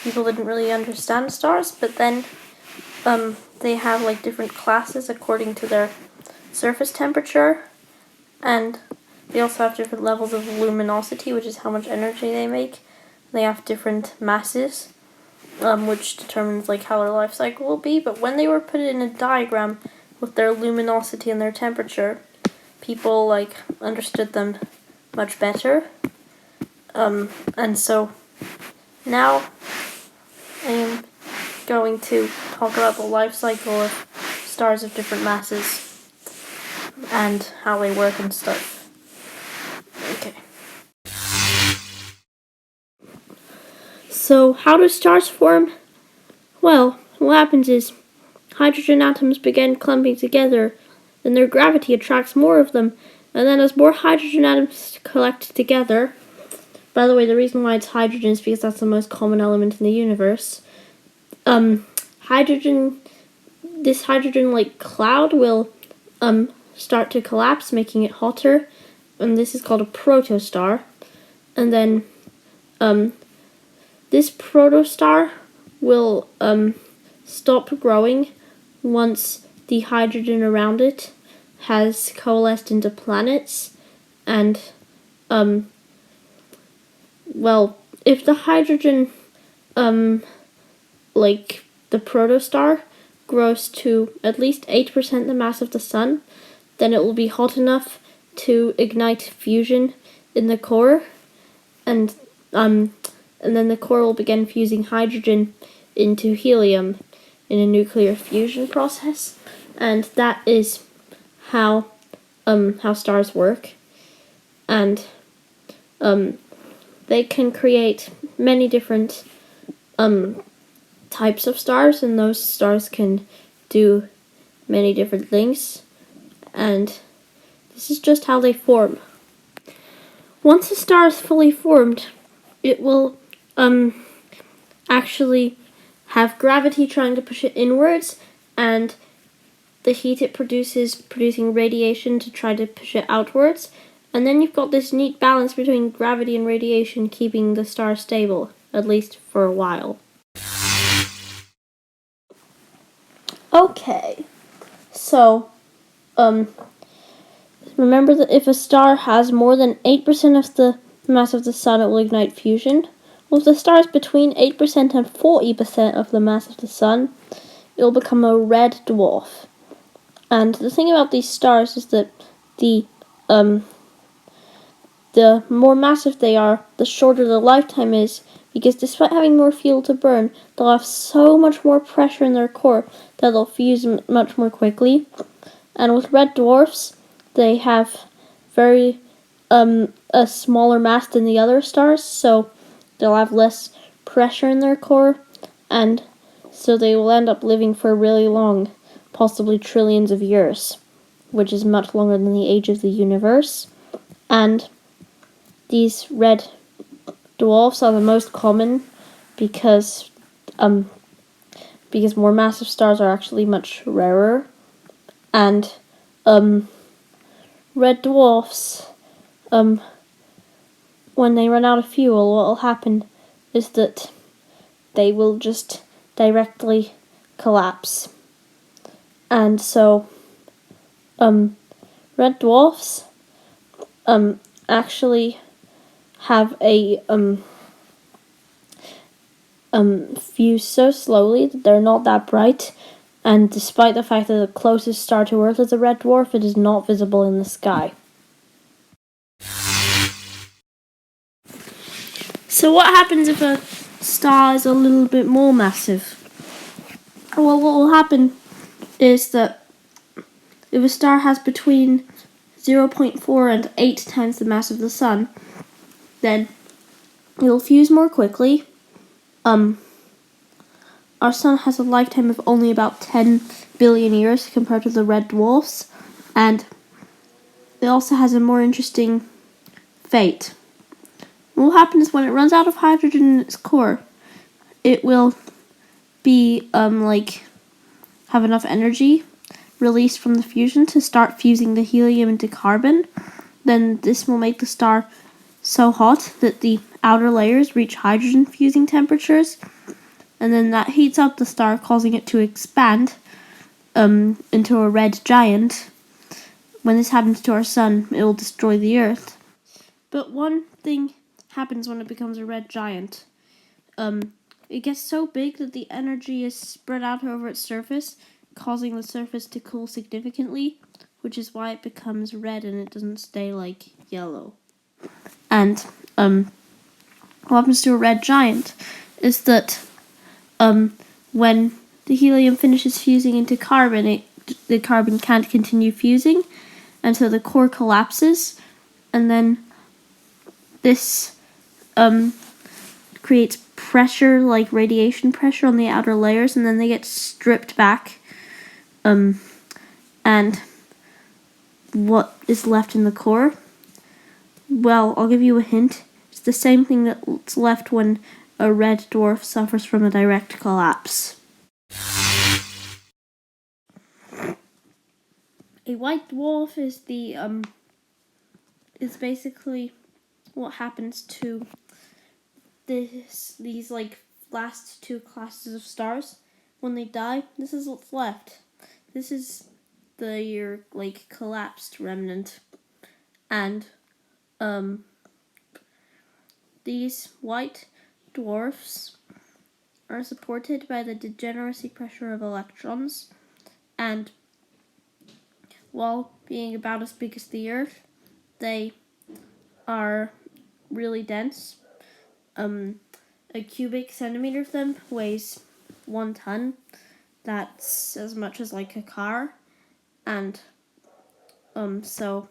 people didn't really understand stars, but then they have different classes according to their surface temperature, and they also have different levels of luminosity, which is how much energy they make. They have different masses, which determines how their life cycle will be. But when they were put in a diagram with their luminosity and their temperature, people understood them much better. And so now I am going to talk about the life cycle of stars of different masses and how they work and stuff. Okay. So, how do stars form? Well, what happens is hydrogen atoms begin clumping together, then their gravity attracts more of them, and then as more hydrogen atoms collect together, by the way, the reason why it's hydrogen is because that's the most common element in the universe, this hydrogen cloud will start to collapse, making it hotter, and this is called a protostar. And then this protostar will stop growing once the hydrogen around it has coalesced into planets. And well, if the hydrogen the protostar grows to at least 8% the mass of the sun, then it will be hot enough to ignite fusion in the core, and and then the core will begin fusing hydrogen into helium in a nuclear fusion process, and that is how stars work. And they can create many different types of stars, and those stars can do many different things, and this is just how they form. Once a star is fully formed, it will actually have gravity trying to push it inwards, and the heat it produces producing radiation to try to push it outwards, and then you've got this neat balance between gravity and radiation keeping the star stable, at least for a while. Okay, so remember that if a star has more than 8% of the mass of the sun, it will ignite fusion. Well, if the star is between 8% and 40% of the mass of the sun, it will become a red dwarf. And the thing about these stars is that the more massive they are, the shorter the lifetime is, because despite having more fuel to burn, they'll have so much more pressure in their core that they'll fuse much more quickly. And with red dwarfs, they have very a smaller mass than the other stars, so they'll have less pressure in their core, and so they will end up living for really long, possibly trillions of years, which is much longer than the age of the universe. And these red dwarfs are the most common because more massive stars are actually much rarer, and red dwarfs, when they run out of fuel, what will happen is that they will just directly collapse. And so, red dwarfs, actually have a, fuse so slowly that they're not that bright, and despite the fact that the closest star to Earth is a red dwarf, it is not visible in the sky. So what happens if a star is a little bit more massive? Well, what will happen is that if a star has between 0.4 and 8 times the mass of the sun, then it'll fuse more quickly. Our sun has a lifetime of only about 10 billion years compared to the red dwarfs, and it also has a more interesting fate. What will happen is when it runs out of hydrogen in its core, it will be have enough energy released from the fusion to start fusing the helium into carbon. Then this will make the star so hot that the outer layers reach hydrogen fusing temperatures, and then that heats up the star, causing it to expand into a red giant. When this happens to our sun, it will destroy the Earth. But one thing happens when it becomes a red giant. It gets so big that the energy is spread out over its surface, causing the surface to cool significantly, which is why it becomes red and it doesn't stay like yellow. And what happens to a red giant is that when the helium finishes fusing into carbon, the carbon can't continue fusing, and so the core collapses, and then this creates pressure, like radiation pressure on the outer layers, and then they get stripped back. And what is left in the core? Well, I'll give you a hint. It's the same thing that's left when a red dwarf suffers from a direct collapse. A white dwarf is basically what happens to these last two classes of stars. When they die, this is what's left. This is your collapsed remnant. And these white dwarfs are supported by the degeneracy pressure of electrons, and while being about as big as the Earth, they are really dense. a cubic centimeter of them weighs 1 ton. That's as much as like a car. And so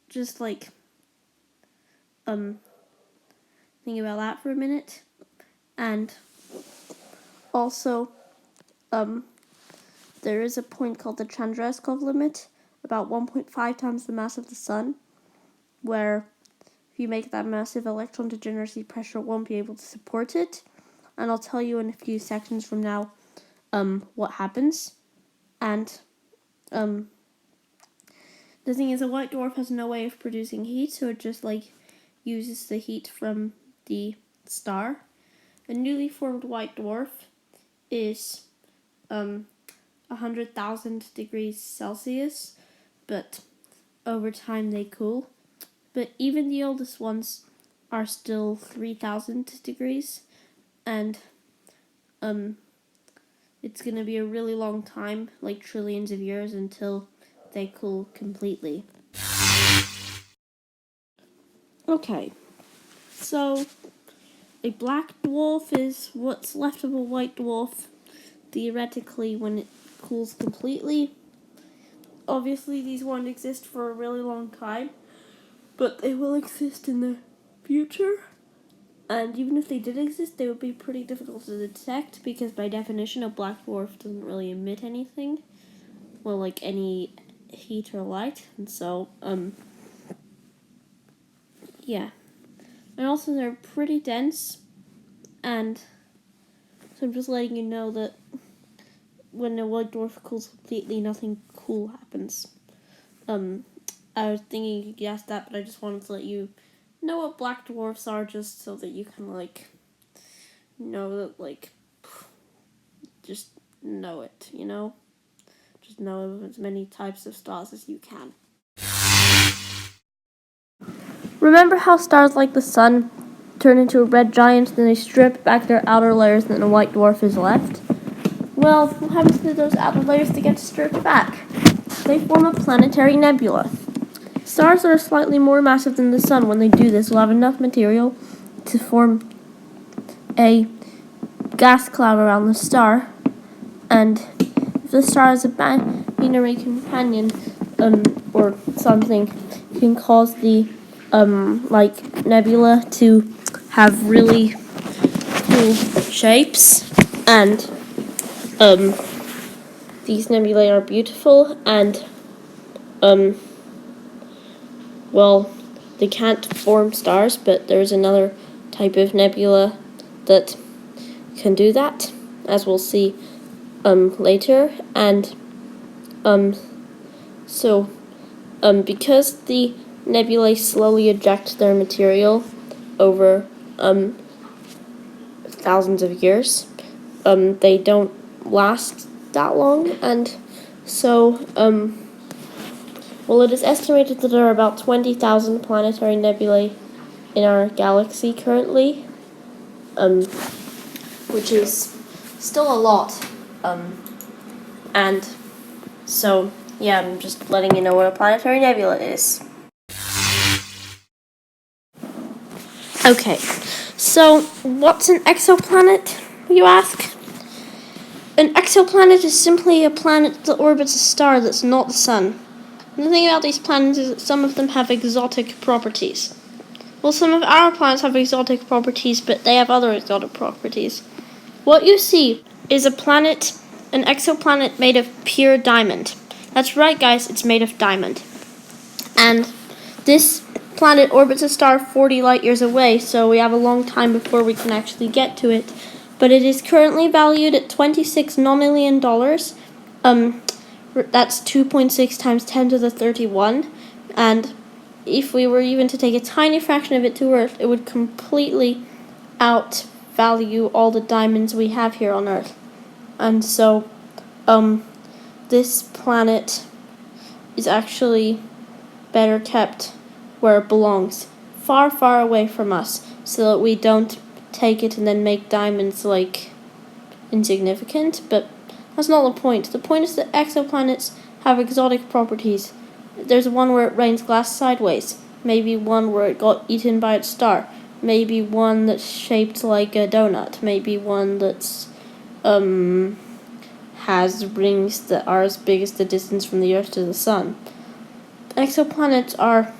just like think about that for a minute. And also there is a point called the Chandrasekhov limit, about 1.5 times the mass of the sun, where if you make that massive electron degeneracy, pressure won't be able to support it. And I'll tell you in a few seconds from now what happens. And the thing is, a white dwarf has no way of producing heat, so it just like uses the heat from the star. A newly formed white dwarf is 100,000 degrees Celsius, but over time they cool. But even the oldest ones are still 3,000 degrees, and it's gonna be a really long time, like trillions of years, until they cool completely. Okay, so a black dwarf is what's left of a white dwarf, theoretically, when it cools completely. Obviously, these won't exist for a really long time, but they will exist in the future. And even if they did exist, they would be pretty difficult to detect, because by definition, a black dwarf doesn't really emit anything. Well, like any heat or light. And so, yeah. And also, they're pretty dense. And so I'm just letting you know that when a white dwarf cools completely, nothing cool happens. I was thinking you guessed that, but I just wanted to let you know what black dwarfs are, just so that you can, like, know that, like, just know it, you know? Just know as many types of stars as you can. Remember how stars like the sun turn into a red giant, then they strip back their outer layers, and then a white dwarf is left? Well, what happens to those outer layers that get stripped back? They form a planetary nebula. Stars that are slightly more massive than the sun, when they do this, will have enough material to form a gas cloud around the star. And if the star has a binary companion, or something, it can cause the like nebula to have really cool shapes. And these nebulae are beautiful, and well, they can't form stars, but there's another type of nebula that can do that, as we'll see later. And so because the nebulae slowly eject their material over thousands of years, they don't last that long. And so well, it is estimated that there are about 20,000 planetary nebulae in our galaxy currently, which is still a lot. And so, yeah, I'm just letting you know what a planetary nebula is. Okay, so what's an exoplanet, you ask? An exoplanet is simply a planet that orbits a star that's not the sun. And the thing about these planets is that some of them have exotic properties. Well, some of our planets have exotic properties, but they have other exotic properties. What you see is a planet, an exoplanet made of pure diamond. That's right, guys, it's made of diamond. And this planet orbits a star 40 light years away, so we have a long time before we can actually get to it. But it is currently valued at $26 million. That's 2.6 times 10 to the 31. And if we were even to take a tiny fraction of it to Earth, it would completely outvalue all the diamonds we have here on Earth. And so, this planet is actually better kept where it belongs, far, far away from us, so that we don't take it and then make diamonds, like, insignificant. But that's not the point. The point is that exoplanets have exotic properties. There's one where it rains glass sideways, maybe one where it got eaten by its star, maybe one that's shaped like a donut, maybe one that's has rings that are as big as the distance from the Earth to the Sun. Exoplanets are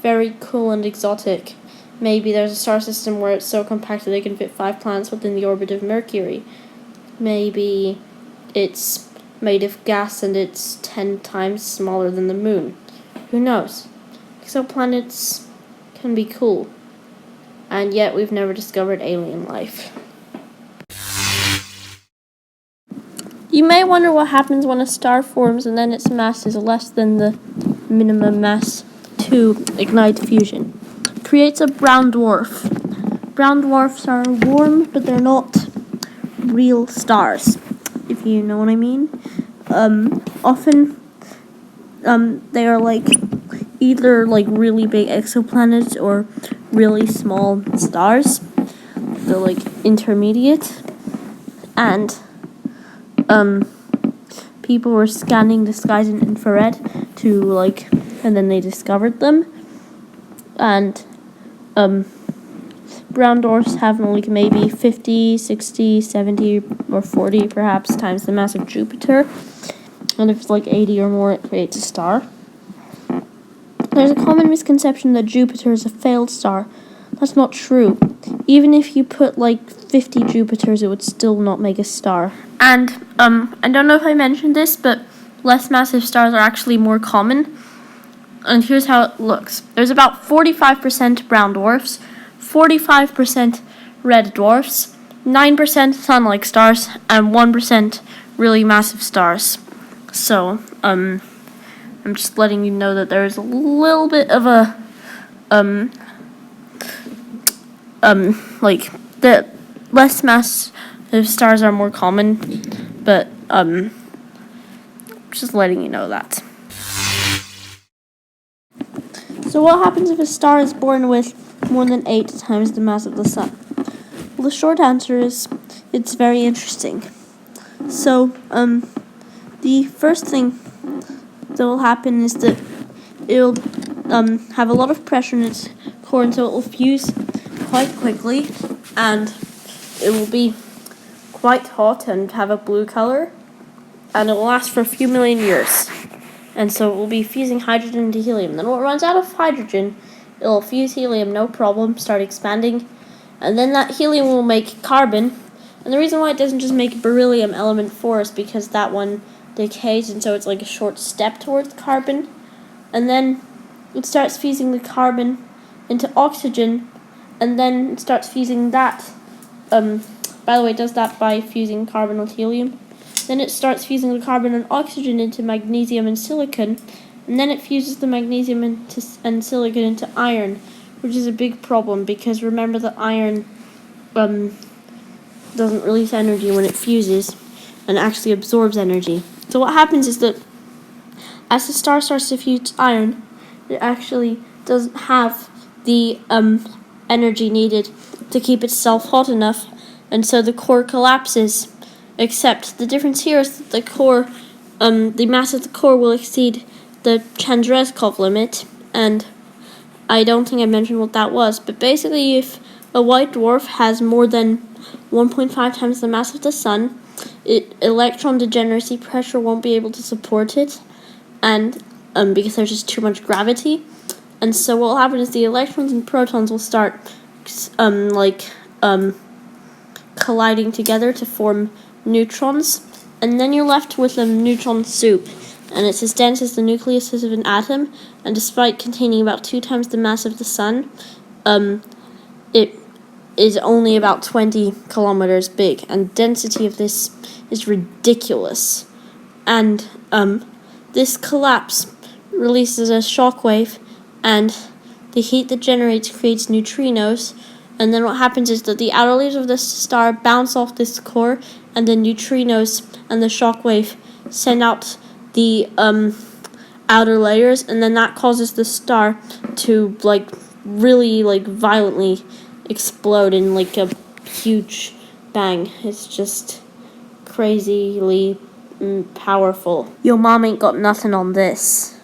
very cool and exotic. Maybe there's a star system where it's so compact that they can fit 5 planets within the orbit of Mercury. Maybe it's made of gas and it's 10 times smaller than the moon. Who knows? Exoplanets can be cool. And yet we've never discovered alien life. You may wonder what happens when a star forms and then its mass is less than the minimum mass to ignite fusion. It creates a brown dwarf. Brown dwarfs are warm, but they're not real stars, if you know what I mean. Often they are either really big exoplanets or really small stars. They're intermediate, and people were scanning the skies in infrared and then they discovered them. And brown dwarfs have maybe 50, 60, 70, or 40 perhaps times the mass of Jupiter. And if it's 80 or more, it creates a star. There's a common misconception that Jupiter is a failed star. That's not true. Even if you put 50 Jupiters, it would still not make a star. And I don't know if I mentioned this, but less massive stars are actually more common. And here's how it looks. There's about 45% brown dwarfs, 45% red dwarfs, 9% sun-like stars, and 1% really massive stars. So, I'm just letting you know that there's a little bit of a, the less massive stars are more common, but, just letting you know that. So what happens if a star is born with more than 8 times the mass of the sun? Well, the short answer is it's very interesting. So, the first thing that will happen is that it'll have a lot of pressure in its core, and so it will fuse quite quickly, and it will be quite hot and have a blue color, and it will last for a few million years. And so it will be fusing hydrogen into helium. Then when it runs out of hydrogen, it will fuse helium, no problem, start expanding, and then that helium will make carbon. And the reason why it doesn't just make beryllium element 4 is because that one decays, and so it's a short step towards carbon. And then it starts fusing the carbon into oxygen, and then it starts fusing that. By the way, it does that by fusing carbon with helium. Then it starts fusing the carbon and oxygen into magnesium and silicon, and then it fuses the magnesium and silicon into iron, which is a big problem because remember that iron doesn't release energy when it fuses and actually absorbs energy. So what happens is that as the star starts to fuse iron, it actually doesn't have the energy needed to keep itself hot enough, and so the core collapses. Except the difference here is that the core, the mass of the core will exceed the Chandrasekhov limit, and I don't think I mentioned what that was, but basically if a white dwarf has more than 1.5 times the mass of the sun, electron degeneracy pressure won't be able to support it, and because there's just too much gravity, and so what will happen is the electrons and protons will start colliding together to form neutrons, and then you're left with a neutron soup, and it's as dense as the nucleus of an atom, and despite containing about 2 times the mass of the sun, it is only about 20 kilometers big, and density of this is ridiculous. And this collapse releases a shockwave, and the heat that generates creates neutrinos, and then what happens is that the outer layers of the star bounce off this core, and the neutrinos and the shockwave send out the outer layers, and then that causes the star to really violently explode in a huge bang. It's just crazily powerful. Your mom ain't got nothing on this.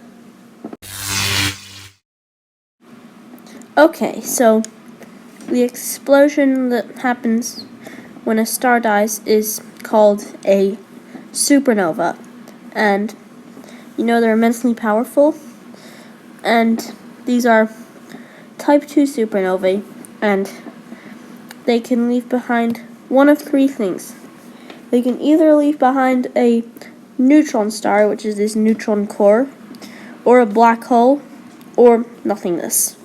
Okay, so the explosion that happens when a star dies is called a supernova. And they're immensely powerful. And these are type 2 supernovae. And they can leave behind one of three things. They can either leave behind a neutron star, which is this neutron core, or a black hole, or nothingness.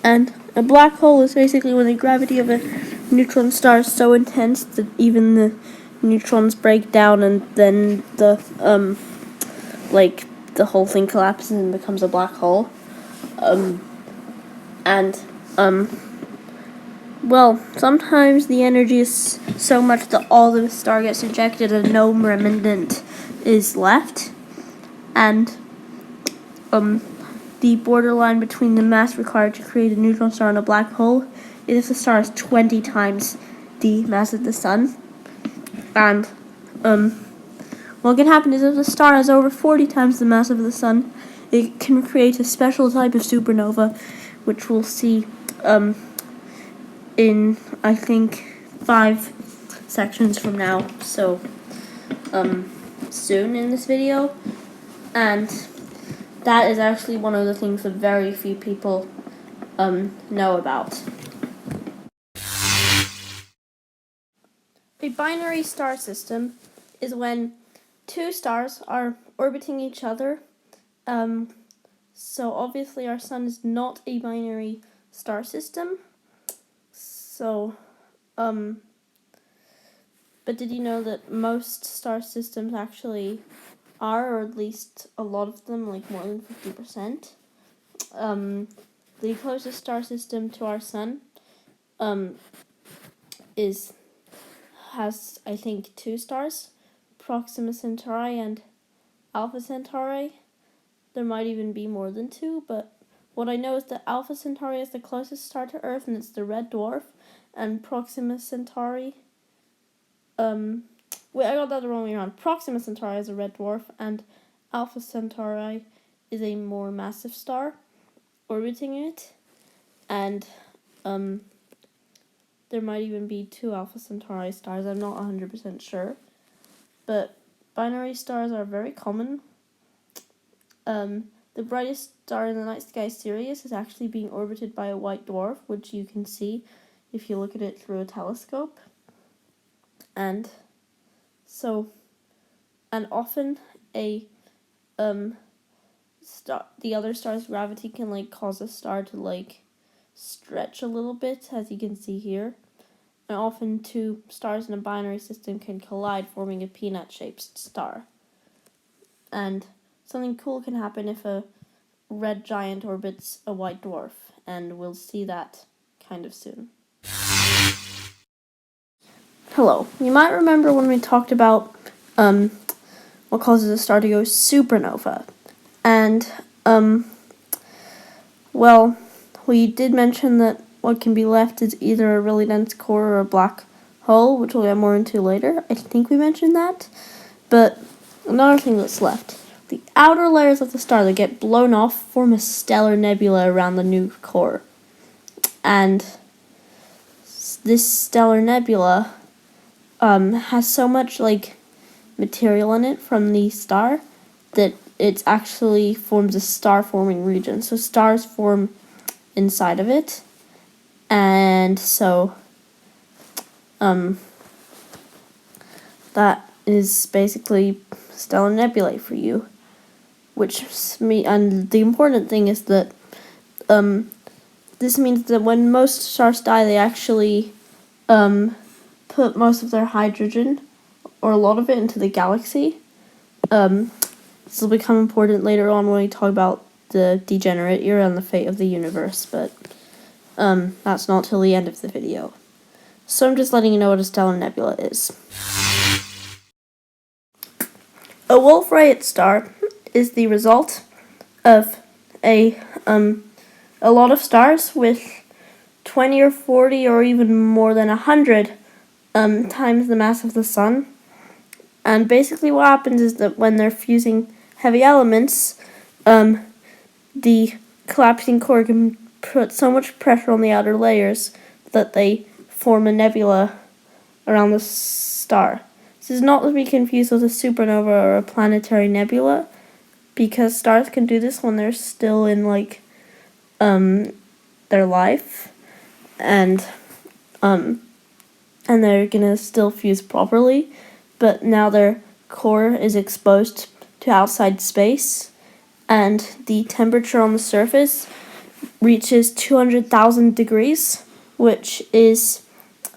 And a black hole is basically when the gravity of a neutron star is so intense that even the neutrons break down, and then the whole thing collapses and becomes a black hole. Well, sometimes the energy is so much that all the star gets ejected and no remnant is left. And the borderline between the mass required to create a neutron star and a black hole is if the star is 20 times the mass of the sun. And what can happen is if the star has over 40 times the mass of the sun, it can create a special type of supernova, which we'll see in, I think, 5 sections from now, so soon in this video. And that is actually one of the things that very few people know about. A binary star system is when two stars are orbiting each other. So obviously our sun is not a binary star system. So, but did you know that most star systems actually are, or at least a lot of them, like more than 50%? The closest star system to our sun has I think 2 stars, Proxima Centauri and Alpha Centauri. There might even be more than 2, but what I know is that Alpha Centauri is the closest star to Earth, and it's the red dwarf, and Proxima Centauri, I got that the wrong way around. Proxima Centauri is a red dwarf, and Alpha Centauri is a more massive star orbiting it, and there might even be 2 Alpha Centauri stars. I'm not 100% sure, but binary stars are very common. The brightest star in the night sky, Sirius, is actually being orbited by a white dwarf, which you can see if you look at it through a telescope. And often the other star's gravity can cause a star to stretch a little bit, as you can see here. And often 2 stars in a binary system can collide, forming a peanut-shaped star. And something cool can happen if a red giant orbits a white dwarf, and we'll see that kind of soon. Hello. You might remember when we talked about what causes a star to go supernova. And, well, we did mention that what can be left is either a really dense core or a black hole, which we'll get more into later. I think we mentioned that. But another thing that's left. The outer layers of the star that get blown off form a stellar nebula around the new core. And this stellar nebula has so much material in it from the star that it actually forms a star-forming region. So stars form inside of it, and so that is basically stellar nebulae for you. And the important thing is that this means that when most stars die, they actually put most of their hydrogen, or a lot of it, into the galaxy. This will become important later on when we talk about the degenerate era and the fate of the universe, but that's not till the end of the video. So I'm just letting you know what a stellar nebula is. A Wolf-Rayet star is the result of a lot of stars with 20 or 40 or even more than 100 times the mass of the sun. And basically what happens is that when they're fusing heavy elements, the collapsing core can put so much pressure on the outer layers that they form a nebula around the star. This is not to be confused with a supernova or a planetary nebula, because stars can do this when they're still in their life, and they're gonna still fuse properly, but now their core is exposed to outside space, and the temperature on the surface reaches 200,000 degrees, which is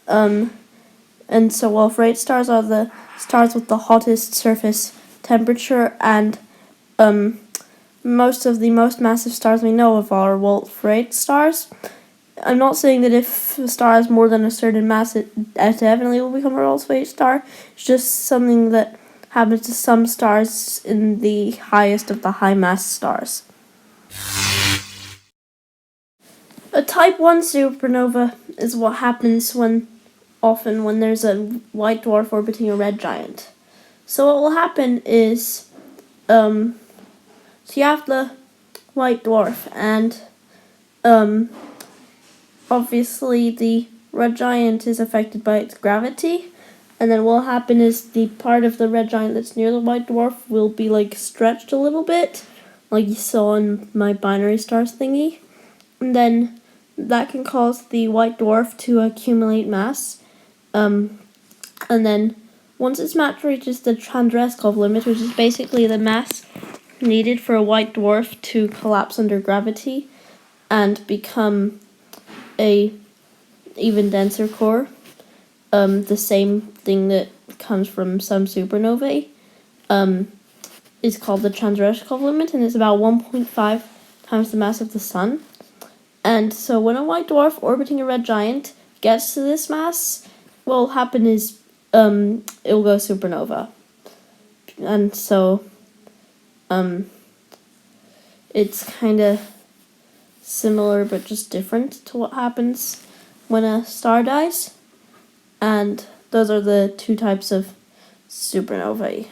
and so Rayet stars are the stars with the hottest surface temperature, and most of the most massive stars we know of are Rayet stars. I'm not saying that if a star has more than a certain mass, it definitely will become a Rayet star. It's just something that happens to some stars in the highest of the high mass stars. A type 1 supernova is what happens often when there's a white dwarf orbiting a red giant. So what will happen is, so you have the white dwarf, and obviously the red giant is affected by its gravity, and then what will happen is the part of the red giant that's near the white dwarf will be stretched a little bit, like you saw in my binary stars thingy, and then that can cause the white dwarf to accumulate mass. And then once its mass reaches the Chandrasekhov limit, which is basically the mass needed for a white dwarf to collapse under gravity and become a even denser core, the same thing that comes from some supernovae, is called the Chandrasekhov limit, and it's about 1.5 times the mass of the sun. And so when a white dwarf orbiting a red giant gets to this mass, what will happen is it will go supernova. And so it's kind of similar but just different to what happens when a star dies. And those are the two types of supernovae.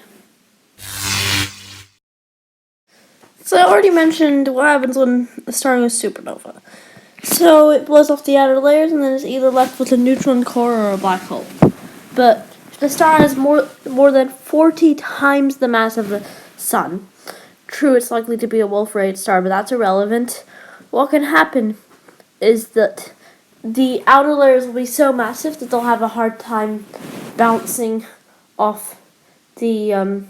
So I already mentioned what happens when a star goes supernova. So it blows off the outer layers and then is either left with a neutron core or a black hole. But the star has more than 40 times the mass of the sun. True, it's likely to be a Rayet star, but that's irrelevant. What can happen is that the outer layers will be so massive that they'll have a hard time bouncing off the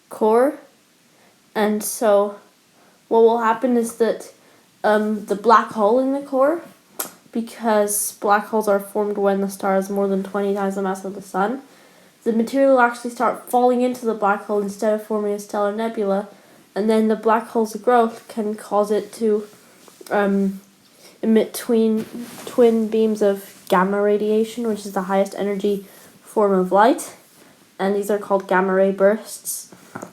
core. And so what will happen is that the black hole in the core, because black holes are formed when the star is more than 20 times the mass of the sun, the material will actually start falling into the black hole instead of forming a stellar nebula, and then the black hole's growth can cause it to emit twin beams of gamma radiation, which is the highest energy form of light, and these are called gamma ray bursts.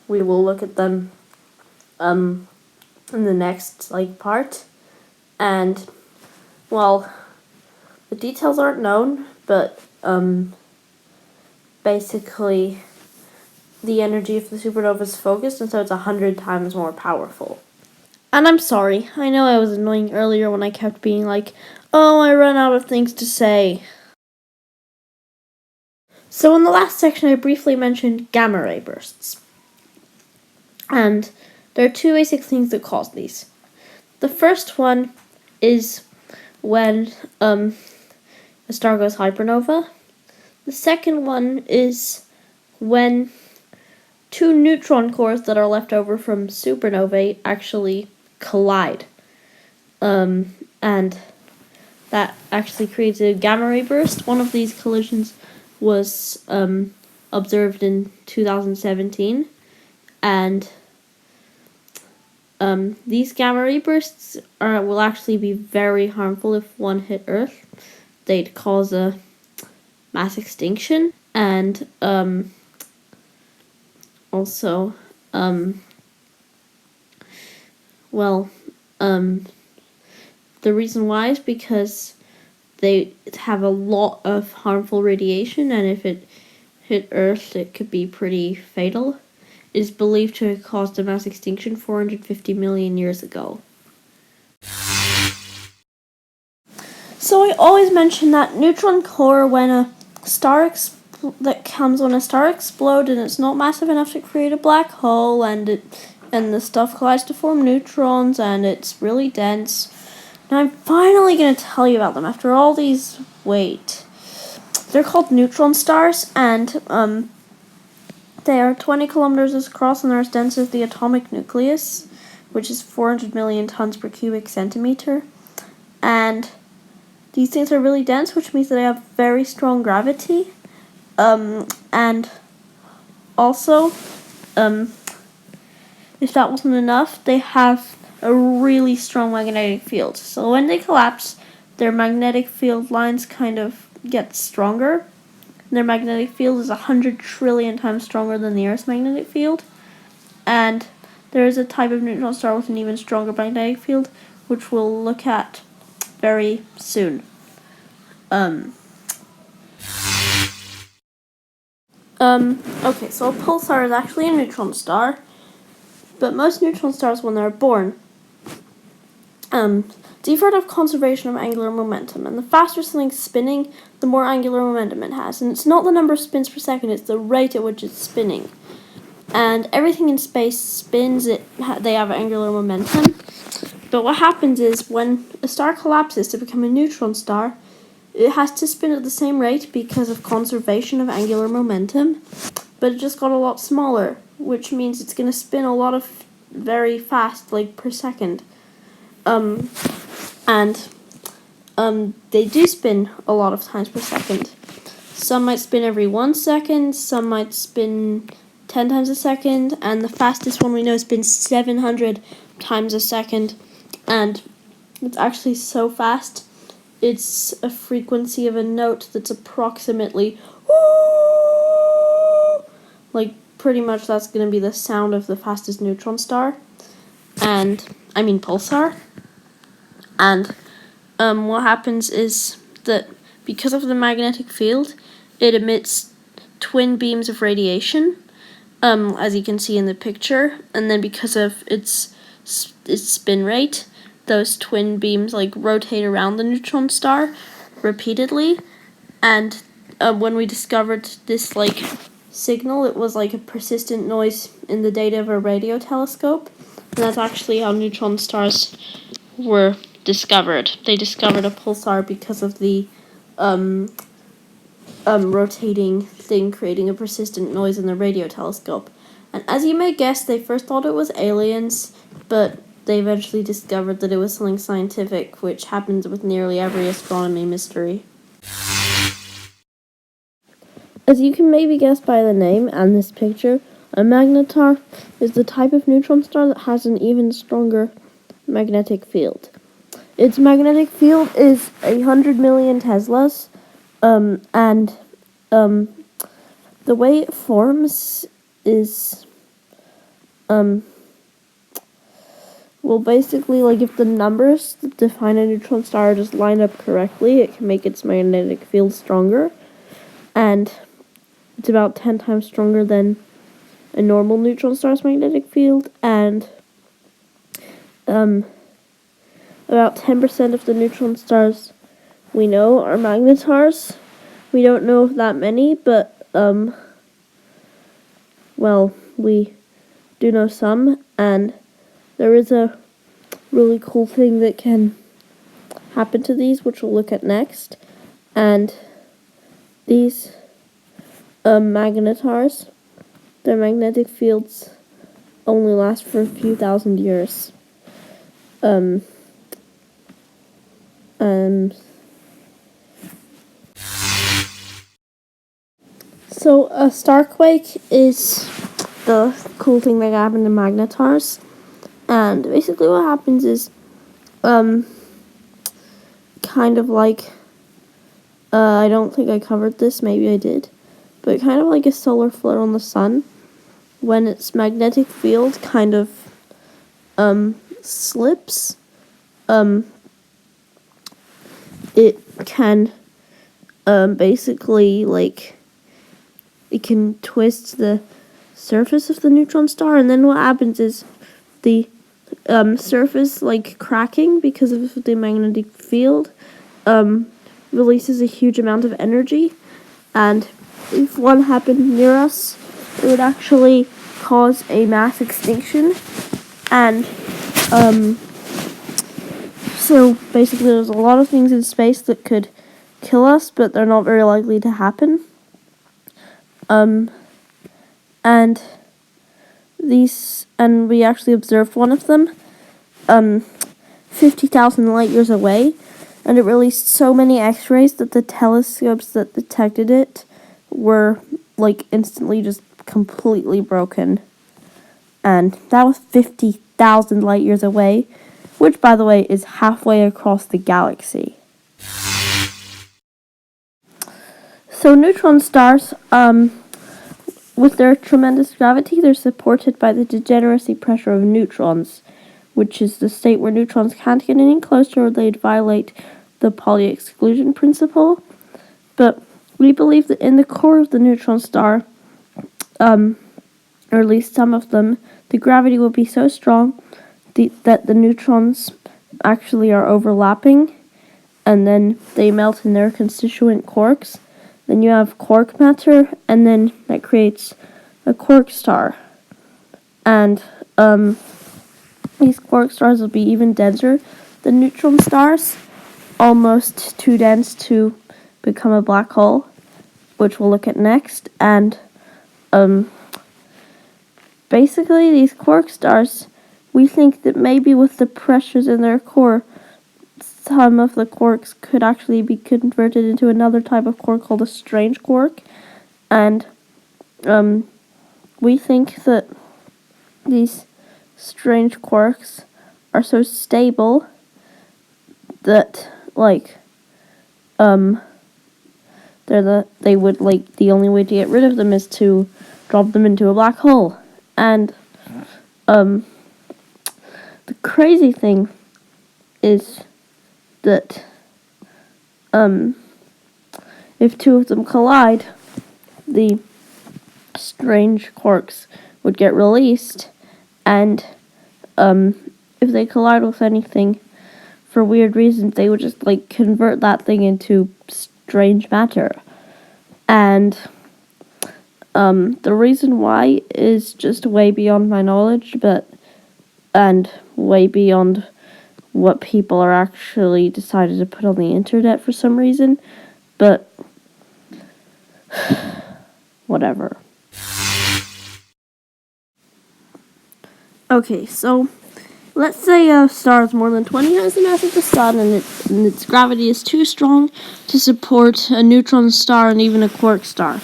We will look at them in the next part, and well, the details aren't known, but basically the energy of the supernova is focused, and so it's 100 times more powerful. And I'm sorry, I know I was annoying earlier when I kept being oh, I ran out of things to say. So in the last section I briefly mentioned gamma ray bursts. And there are two basic things that cause these. The first one is when a star goes hypernova. The second one is when two neutron cores that are left over from supernovae actually collide. And that actually creates a gamma ray burst. One of these collisions was observed in 2017, and these gamma ray bursts will actually be very harmful if one hit Earth. They'd cause a mass extinction, and also, the reason why is because they have a lot of harmful radiation, and if it hit Earth, it could be pretty fatal. It is believed to have caused a mass extinction 450 million years ago. So I always mention that neutron core when a star when a star explodes and it's not massive enough to create a black hole, and the stuff collides to form neutrons, and it's really dense. And I'm finally going to tell you about them after all these. Wait. They're called neutron stars, and they are 20 kilometers across and they're as dense as the atomic nucleus, which is 400 million tons per cubic centimeter. And these things are really dense, which means that they have very strong gravity. And also, if that wasn't enough, they have a really strong magnetic field. So when they collapse, their magnetic field lines kind of get stronger. Their magnetic field is 100 trillion times stronger than the Earth's magnetic field. And there is a type of neutron star with an even stronger magnetic field, which we'll look at very soon. Okay, so a pulsar is actually a neutron star, but most neutron stars, when they're born, you've heard of conservation of angular momentum, and the faster something's spinning, the more angular momentum it has. And it's not the number of spins per second, it's the rate at which it's spinning. And everything in space spins, they have angular momentum. But what happens is, when a star collapses to become a neutron star, it has to spin at the same rate because of conservation of angular momentum, but it just got a lot smaller, which means it's going to spin a lot of very fast, like per second. They do spin a lot of times per second. Some might spin every 1 second, some might spin 10 times a second, and the fastest one we know spins 700 times a second, and it's actually so fast, it's a frequency of a note that's approximately, like, pretty much that's going to be the sound of the fastest neutron star, pulsar. And what happens is that because of the magnetic field, it emits twin beams of radiation, as you can see in the picture, and then because of its spin rate, those twin beams rotate around the neutron star repeatedly. And when we discovered this signal, it was like a persistent noise in the data of a radio telescope, and that's actually how neutron stars were discovered. They discovered a pulsar because of the rotating thing creating a persistent noise in the radio telescope. And as you may guess, they first thought it was aliens, but they eventually discovered that it was something scientific, which happens with nearly every astronomy mystery. As you can maybe guess by the name and this picture, a magnetar is the type of neutron star that has an even stronger magnetic field. Its magnetic field is 100 million teslas, and the way it forms is, basically, if the numbers that define a neutron star just line up correctly, it can make its magnetic field stronger, and it's about 10 times stronger than a normal neutron star's magnetic field, and about 10% of the neutron stars we know are magnetars. We don't know that many, but, we do know some, and there is a really cool thing that can happen to these, which we'll look at next. And these magnetars, their magnetic fields only last for a few thousand years. So a starquake is the cool thing that happened to magnetars, and basically what happens is, I don't think I covered this, maybe I did, but kind of like a solar flare on the sun, when its magnetic field kind of slips, it can it can twist the surface of the neutron star, and then what happens is the surface cracking because of the magnetic field, releases a huge amount of energy, and if one happened near us, it would actually cause a mass extinction. And so basically there's a lot of things in space that could kill us, but they're not very likely to happen. And we actually observed one of them 50,000 light years away, and it released so many X-rays that the telescopes that detected it were instantly just completely broken. And that was 50,000 light years away, which, by the way, is halfway across the galaxy. So neutron stars, with their tremendous gravity, they're supported by the degeneracy pressure of neutrons, which is the state where neutrons can't get any closer or they'd violate the Pauli exclusion principle. But we believe that in the core of the neutron star, or at least some of them, the gravity will be so strong that the neutrons actually are overlapping, and then they melt in their constituent quarks. Then you have quark matter, and then that creates a quark star. And these quark stars will be even denser than neutron stars, almost too dense to become a black hole, which we'll look at next. And basically these quark stars, we think that maybe with the pressures in their core, some of the quarks could actually be converted into another type of quark called a strange quark. And we think that these strange quarks are so stable that the only way to get rid of them is to drop them into a black hole. And the crazy thing is that if two of them collide, the strange quarks would get released, and if they collide with anything for weird reasons, they would just convert that thing into strange matter. And the reason why is just way beyond my knowledge, and way beyond what people are actually decided to put on the internet for some reason, but whatever. Okay, so let's say a star is more than 20 times the mass of the sun, and its gravity is too strong to support a neutron star and even a quark star.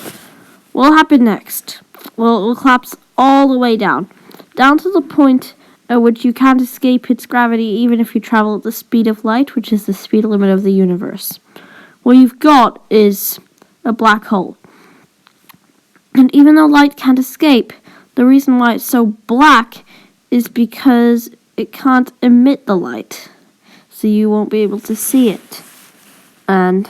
What will happen next? Well, it will collapse all the way down to the point at which you can't escape its gravity even if you travel at the speed of light, which is the speed limit of the universe. What you've got is a black hole. And even though light can't escape, the reason why it's so black is because it can't emit the light, so you won't be able to see it. And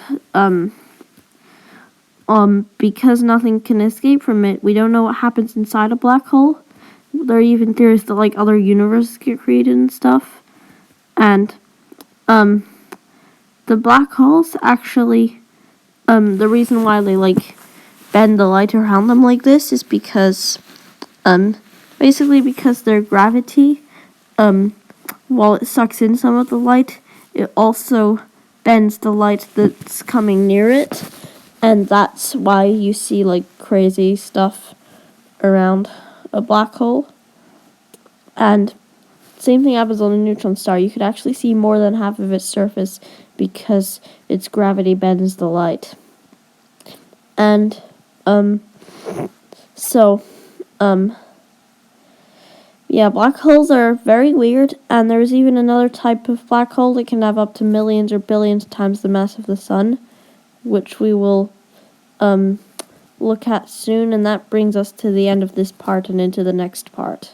because nothing can escape from it, we don't know what happens inside a black hole. There are even theories that other universes get created and stuff. And the black holes actually, the reason why they bend the light around them like this is because basically because their gravity, while it sucks in some of the light, it also bends the light that's coming near it, and that's why you see crazy stuff around a black hole. And same thing happens on a neutron star. You could actually see more than half of its surface because its gravity bends the light. And yeah, black holes are very weird, and there's even another type of black hole that can have up to millions or billions times the mass of the sun, which we will look at soon, and that brings us to the end of this part and into the next part.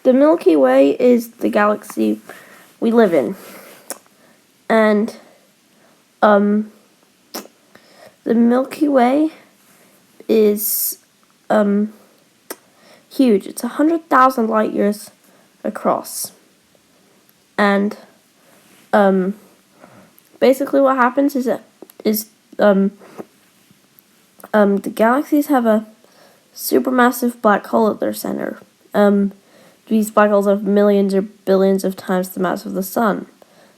The Milky Way is the galaxy we live in. And the Milky Way is huge. It's 100,000 light years across. And basically what happens is the galaxies have a supermassive black hole at their center. These black holes have millions or billions of times the mass of the sun.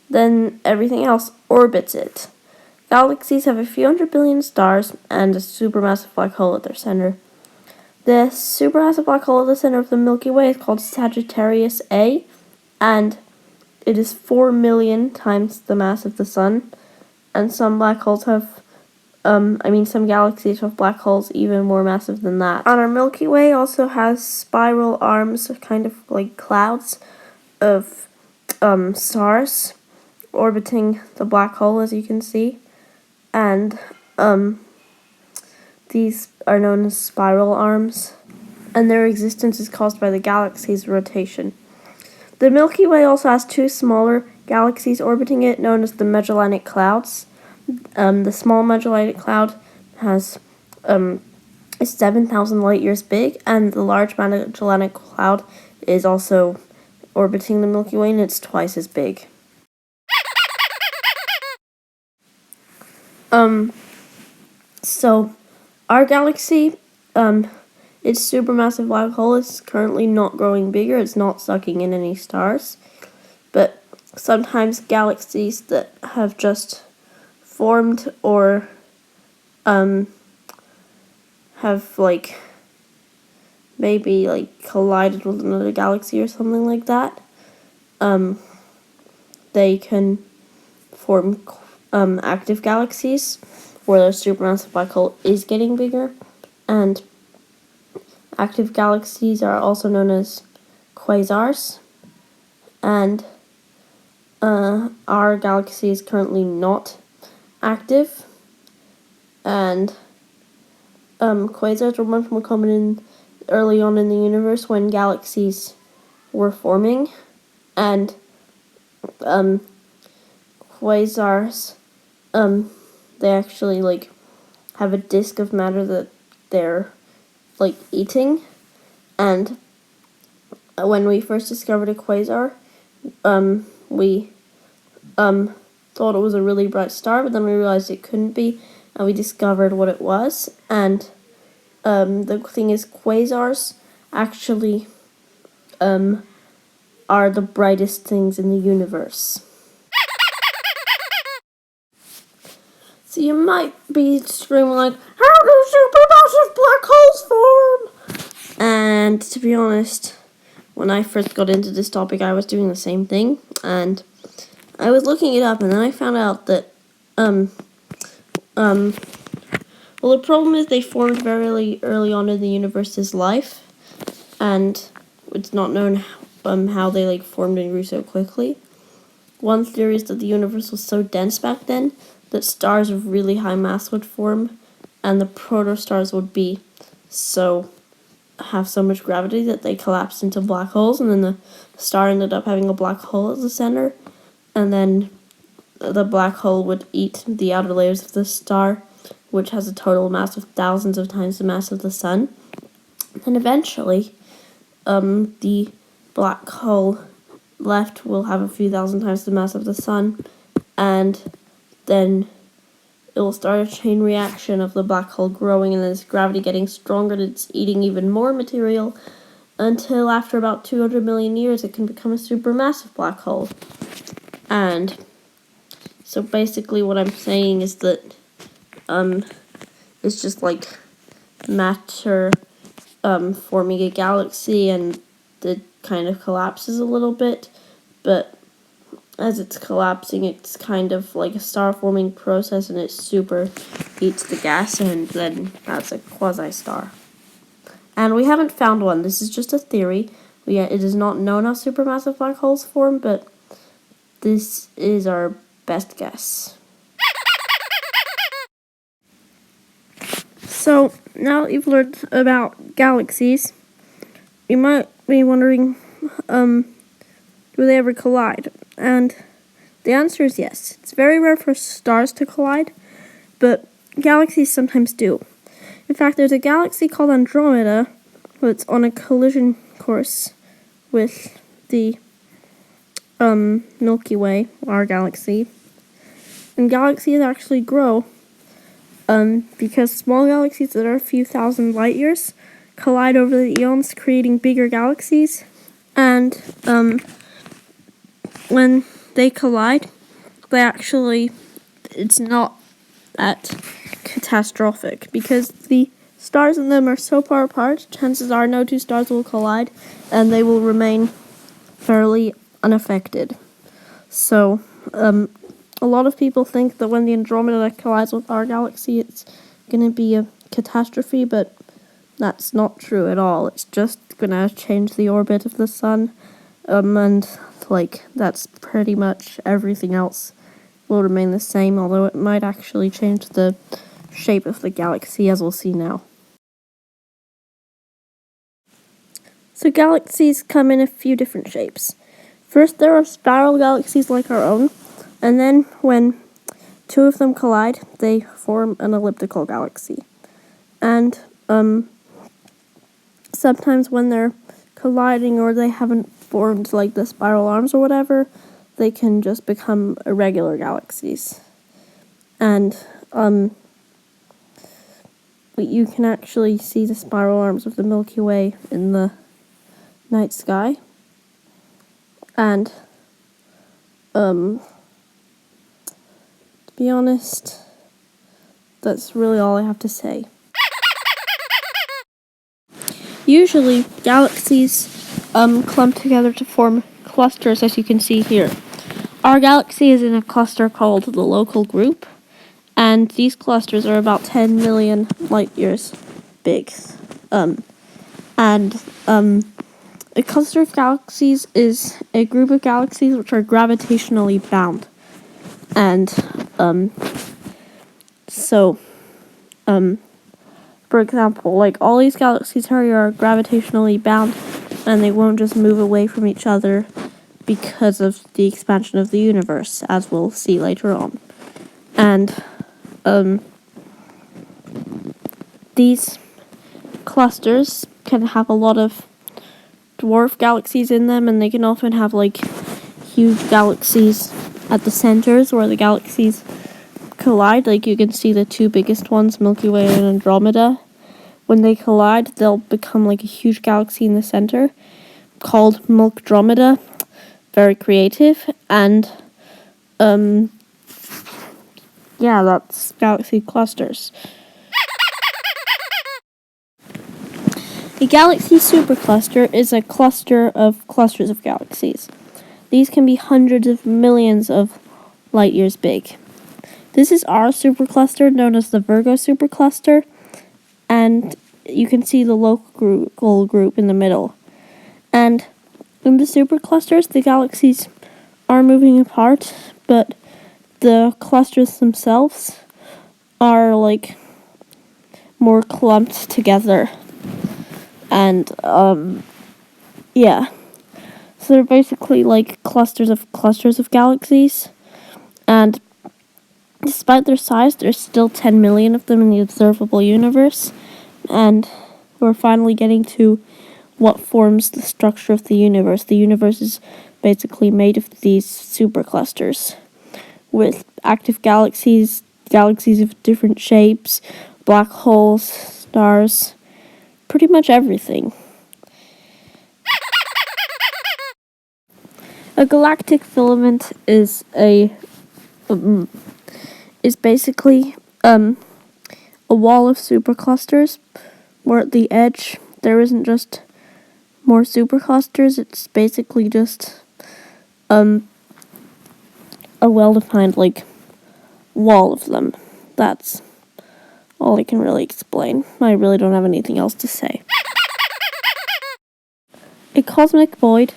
Then everything else orbits it. Galaxies have a few hundred billion stars and a supermassive black hole at their center. The supermassive black hole at the center of the Milky Way is called Sagittarius A, and it is 4 million times the mass of the sun. And some black holes have some galaxies have black holes even more massive than that. And our Milky Way also has spiral arms, kind of like clouds of stars orbiting the black hole, as you can see. And these are known as spiral arms, and their existence is caused by the galaxy's rotation. The Milky Way also has two smaller galaxies orbiting it, known as the Magellanic Clouds. The small Magellanic Cloud is 7,000 light years big, and the large Magellanic Cloud is also orbiting the Milky Way, and it's twice as big. So our galaxy, its supermassive black hole is currently not growing bigger. It's not sucking in any stars, but sometimes galaxies that have just formed or have maybe collided with another galaxy or something like that, they can form active galaxies where their supermassive black hole is getting bigger. And active galaxies are also known as quasars. And our galaxy is currently not active. And quasars were much more common early on in the universe when galaxies were forming. And quasars, they actually have a disk of matter that they're eating. And when we first discovered a quasar, we thought it was a really bright star, but then we realized it couldn't be, and we discovered what it was. And the thing is, quasars actually are the brightest things in the universe. So you might be screaming how do supermassive black holes form? And to be honest, when I first got into this topic, I was doing the same thing, and I was looking it up, and then I found out that well, the problem is they formed very early on in the universe's life, and it's not known how they formed and grew so quickly. One theory is that the universe was so dense back then that stars of really high mass would form, and the protostars would have so much gravity that they collapsed into black holes, and then the star ended up having a black hole at the center, and then the black hole would eat the outer layers of the star, which has a total mass of thousands of times the mass of the sun. And eventually, the black hole left will have a few thousand times the mass of the sun, and then it will start a chain reaction of the black hole growing and then its gravity getting stronger, and it's eating even more material until after about 200 million years it can become a supermassive black hole. And so basically what I'm saying is that it's just matter forming a galaxy, and it kind of collapses a little bit, but as it's collapsing, it's kind of like a star-forming process, and it super heats the gas, and then that's a quasi-star. And we haven't found one. This is just a theory. It is not known how supermassive black holes form, but this is our best guess. So, now that you've learned about galaxies, you might be wondering, do they ever collide? And the answer is yes. It's very rare for stars to collide, but galaxies sometimes do. In fact, there's a galaxy called Andromeda that's on a collision course with the Milky Way, our galaxy. And galaxies actually grow because small galaxies that are a few thousand light years collide over the eons, creating bigger galaxies. And when they collide, it's not that catastrophic because the stars in them are so far apart, chances are no two stars will collide and they will remain fairly unaffected. So, a lot of people think that when the Andromeda collides with our galaxy, it's going to be a catastrophe, but that's not true at all. It's just going to change the orbit of the sun, and that's pretty much everything else will remain the same, although it might actually change the shape of the galaxy, as we'll see now. So galaxies come in a few different shapes. First, there are spiral galaxies like our own, and then when two of them collide, they form an elliptical galaxy. And sometimes when they're colliding or they haven't formed like the spiral arms or whatever, they can just become irregular galaxies. And you can actually see the spiral arms of the Milky Way in the night sky. And to be honest, that's really all I have to say. Usually, galaxies clump together to form clusters, as you can see here. Our galaxy is in a cluster called the local group, and these clusters are about 10 million light years big. A cluster of galaxies is a group of galaxies which are gravitationally bound. And, for example, all these galaxies here are gravitationally bound, and they won't just move away from each other because of the expansion of the universe, as we'll see later on. And, these clusters can have a lot of dwarf galaxies in them, and they can often have huge galaxies at the centers where the galaxies collide. You can see the two biggest ones, Milky Way and Andromeda. When they collide, they'll become a huge galaxy in the center called Milkdromeda. Very creative. And that's galaxy clusters. A galaxy supercluster is a cluster of clusters of galaxies. These can be hundreds of millions of light years big. This is our supercluster, known as the Virgo supercluster, and you can see the local group in the middle. And in the superclusters, the galaxies are moving apart, but the clusters themselves are more clumped together. And so they're basically clusters of galaxies, and despite their size, there's still 10 million of them in the observable universe, and we're finally getting to what forms the structure of the universe. The universe is basically made of these superclusters, with active galaxies of different shapes, black holes, stars, pretty much everything. A galactic filament is basically a wall of superclusters, where at the edge there isn't just more superclusters, it's basically just a well-defined wall of them. That's all I can really explain. I really don't have anything else to say. A cosmic void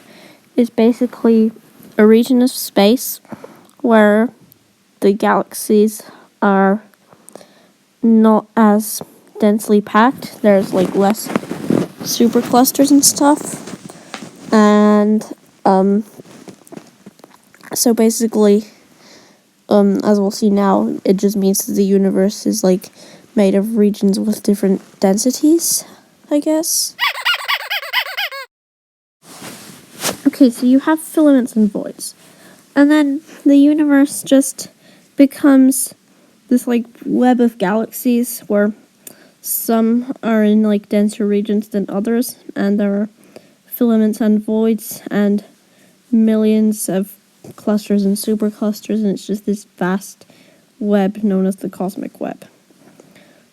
is basically a region of space where the galaxies are not as densely packed. There's less superclusters and stuff. And And so basically, as we'll see now, it just means that the universe is like made of regions with different densities, I guess. Okay, so you have filaments and voids. And then the universe just becomes this like web of galaxies where some are in like denser regions than others, and there are filaments and voids and millions of clusters and superclusters, and it's just this vast web known as the cosmic web.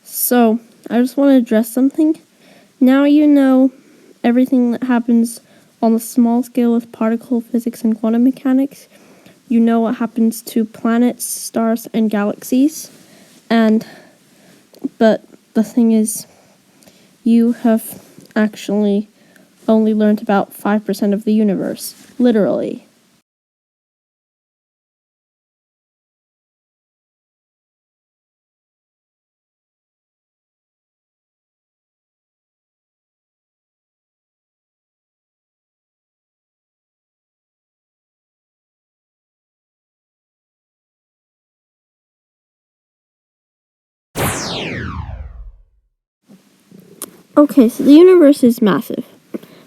So, I just want to address something. Now you know everything that happens on the small scale with particle physics and quantum mechanics. You know what happens to planets, stars, and galaxies. But the thing is, you have actually only learned about 5% of the universe. Literally. Okay, so the universe is massive,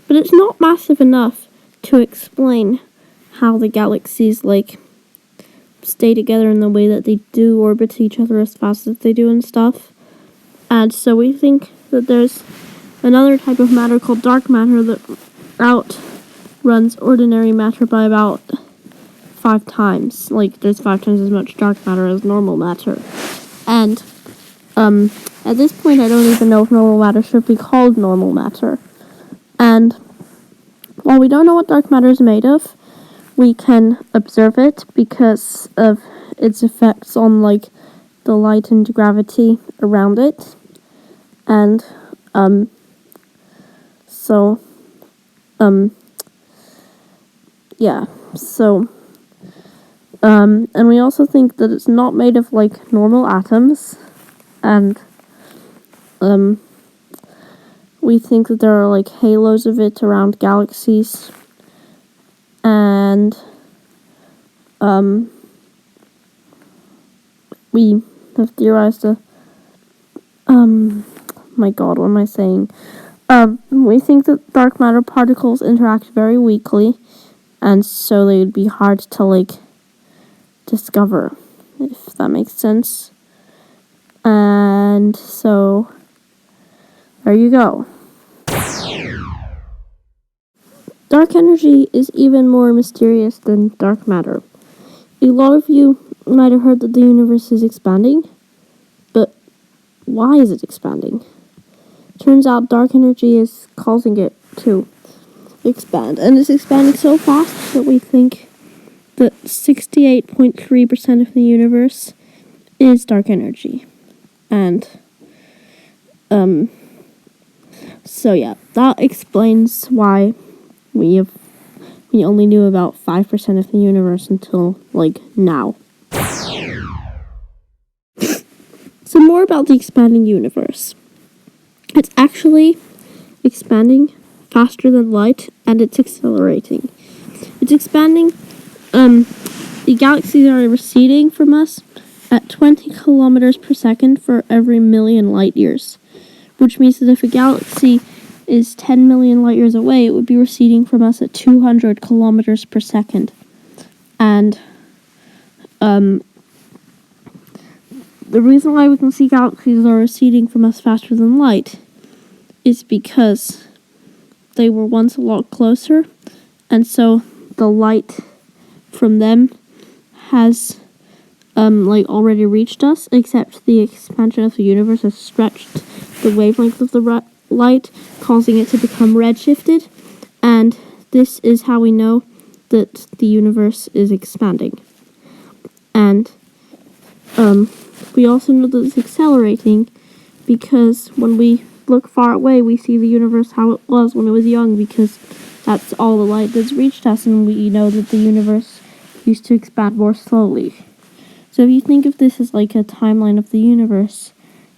but it's not massive enough to explain how the galaxies, like, stay together in the way that they do, orbit each other as fast as they do and stuff. And so we think that there's another type of matter called dark matter that outruns ordinary matter by about 5 times. Like, there's 5 times as much dark matter as normal matter. And, at this point, I don't even know if normal matter should be called normal matter. And while we don't know what dark matter is made of, we can observe it because of its effects on, like, the light and gravity around it. And, and we also think that it's not made of, like, normal atoms. And, we think that there are, like, halos of it around galaxies. And, we have theorized my god, what am I saying? We think that dark matter particles interact very weakly, and so they would be hard to, like, discover, if that makes sense. And so, there you go. Dark energy is even more mysterious than dark matter. A lot of you might have heard that the universe is expanding, but why is it expanding? Turns out dark energy is causing it to expand, and it's expanding so fast that we think that 68.3% of the universe is dark energy. And, so yeah, that explains why we only knew about 5% of the universe until, like, now. So more about the expanding universe. It's actually expanding faster than light, and it's accelerating. It's expanding, the galaxies are receding from us at 20 kilometers per second for every million light years, which means that if a galaxy is 10 million light years away, it would be receding from us at 200 kilometers per second. And, the reason why we can see galaxies are receding from us faster than light is because they were once a lot closer, and so the light from them has, already reached us, except the expansion of the universe has stretched the wavelength of the light, causing it to become redshifted, and this is how we know that the universe is expanding. And, we also know that it's accelerating because when we look far away, we see the universe how it was when it was young, because that's all the light that's reached us, and we know that the universe used to expand more slowly. So if you think of this as like a timeline of the universe,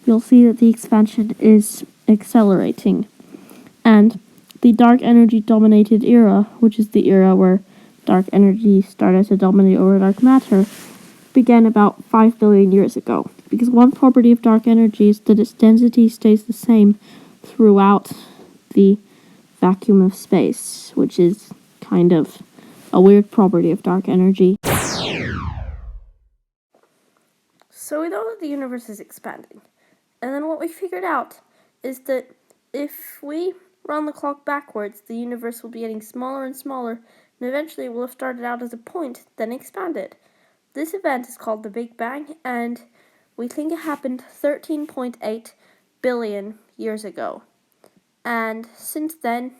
you'll see that the expansion is accelerating. And the dark energy dominated era, which is the era where dark energy started to dominate over dark matter, began about 5 billion years ago. Because one property of dark energy is that its density stays the same throughout the vacuum of space, which is kind of a weird property of dark energy. So we know that the universe is expanding. And then what we figured out is that if we run the clock backwards, the universe will be getting smaller and smaller, and eventually it will have started out as a point, then expanded. This event is called the Big Bang, and we think it happened 13.8 billion years ago. And since then,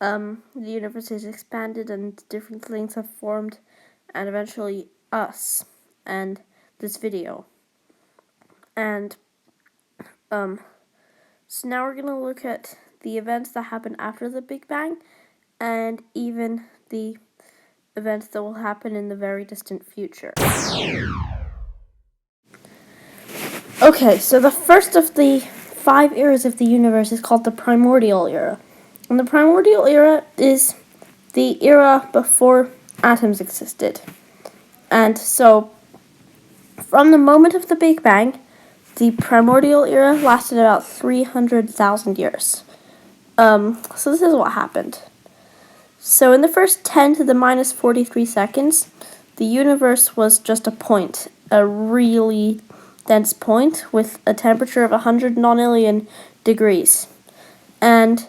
the universe has expanded and different things have formed, and eventually us, and this video. And, so now we're going to look at the events that happened after the Big Bang, and even the events that will happen in the very distant future. Okay, so the first of the 5 eras of the universe is called the Primordial Era. And the Primordial Era is the era before atoms existed. And so, from the moment of the Big Bang, the Primordial Era lasted about 300,000 years. So this is what happened. So in the first 10 to the minus 43 seconds, the universe was just a point, a really dense point with a temperature of 100 nonillion degrees. And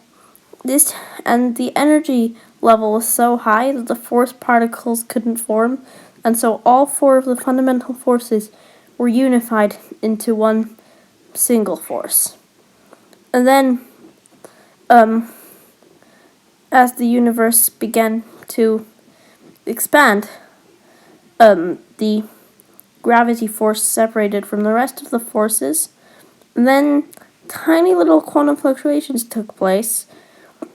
the energy level was so high that the force particles couldn't form, and so all 4 of the fundamental forces were unified into one single force. And then, as the universe began to expand, the gravity force separated from the rest of the forces, and then tiny little quantum fluctuations took place.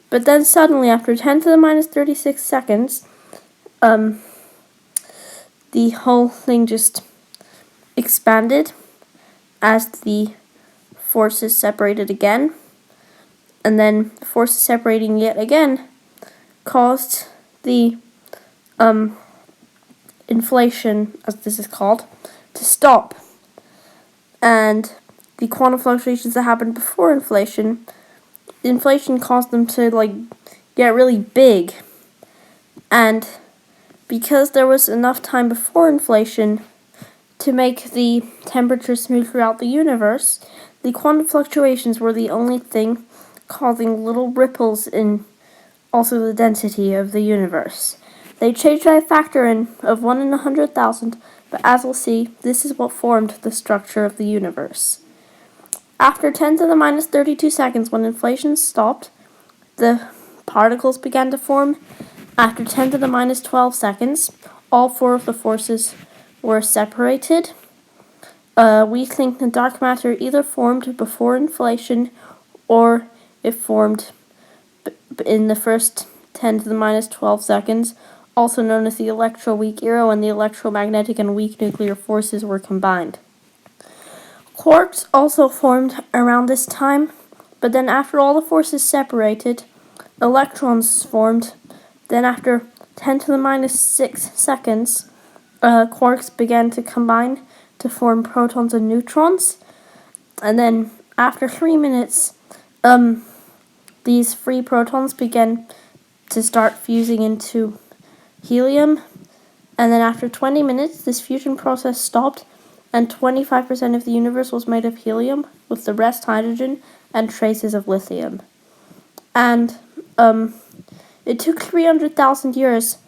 But then suddenly, after 10 to the minus 36 seconds, the whole thing just expanded as the forces separated again, and then the forces separating yet again caused the inflation, as this is called, to stop. And the quantum fluctuations that happened before inflation caused them to get really big. And because there was enough time before inflation to make the temperature smooth throughout the universe, the quantum fluctuations were the only thing causing little ripples in also the density of the universe. They changed by a factor of 1 in 100,000, but as we'll see, this is what formed the structure of the universe. After 10 to the minus 32 seconds, when inflation stopped, the particles began to form. After 10 to the minus 12 seconds, all 4 of the forces were separated. We think the dark matter either formed before inflation or it formed in the first 10 to the minus 12 seconds, also known as the electroweak era, when the electromagnetic and weak nuclear forces were combined. Quarks also formed around this time, but then after all the forces separated, electrons formed. Then after 10 to the minus 6 seconds, quarks began to combine to form protons and neutrons. And then after 3 minutes, these free protons began to start fusing into helium. And then after 20 minutes, this fusion process stopped, and 25% of the universe was made of helium, with the rest hydrogen and traces of lithium. And it took 300,000 years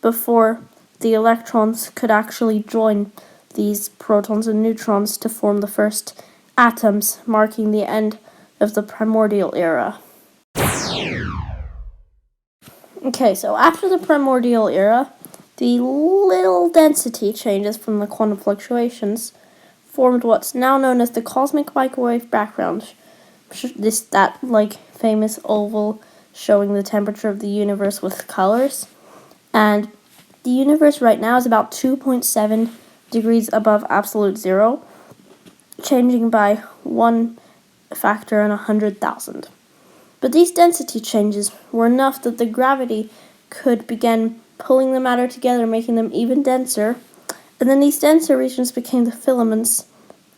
before the electrons could actually join these protons and neutrons to form the first atoms, marking the end of the Primordial Era. Okay, so after the Primordial Era, the little density changes from the quantum fluctuations formed what's now known as the cosmic microwave background. That famous oval showing the temperature of the universe with colors. And the universe right now is about 2.7 degrees above absolute zero, changing by 1 factor in 100,000. But these density changes were enough that the gravity could begin pulling the matter together, making them even denser, and then these denser regions became the filaments,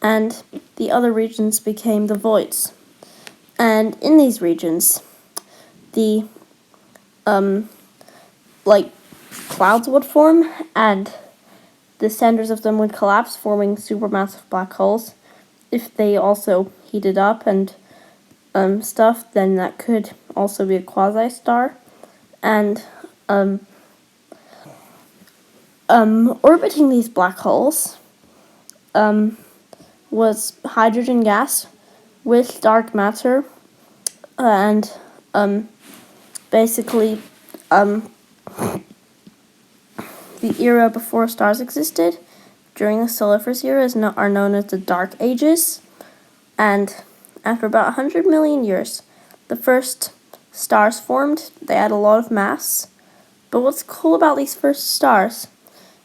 and the other regions became the voids. And in these regions, the clouds would form, and the centers of them would collapse, forming supermassive black holes. If they also heated up and stuff, then that could also be a quasi-star. And orbiting these black holes was hydrogen gas with dark matter, and basically the era before stars existed, during the Stelliferous Era, are known as the Dark Ages, and after about 100 million years, the first stars formed. They had a lot of mass, but what's cool about these first stars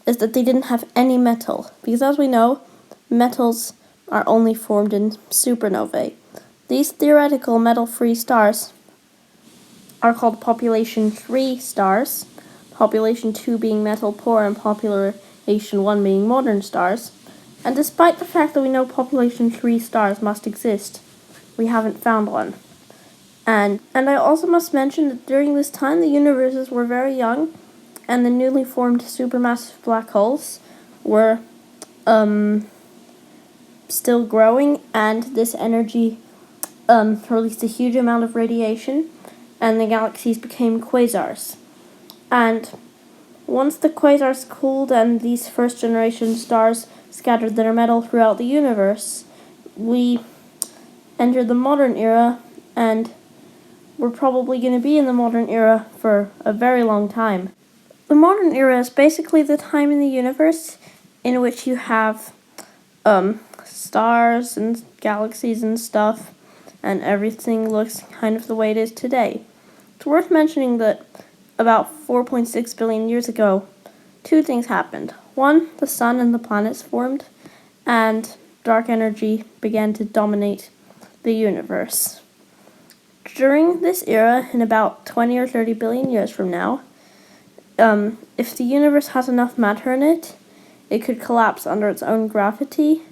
is that they didn't have any metal, because as we know, metals are only formed in supernovae. These theoretical metal-free stars are called population 3 stars, population 2 being metal-poor and population 1 being modern stars. And despite the fact that we know population 3 stars must exist, we haven't found one. And I also must mention that during this time the universes were very young, and the newly formed supermassive black holes were still growing, and this energy released a huge amount of radiation, and the galaxies became quasars. And once the quasars cooled and these first generation stars scattered their metal throughout the universe, we entered the modern era, and we're probably going to be in the modern era for a very long time. The modern era is basically the time in the universe in which you have stars and galaxies and stuff, and everything looks kind of the way it is today. It's worth mentioning that about 4.6 billion years ago, two things happened. One, the sun and the planets formed, and dark energy began to dominate the universe. During this era, in about 20 or 30 billion years from now, if the universe has enough matter in it, it could collapse under its own gravity,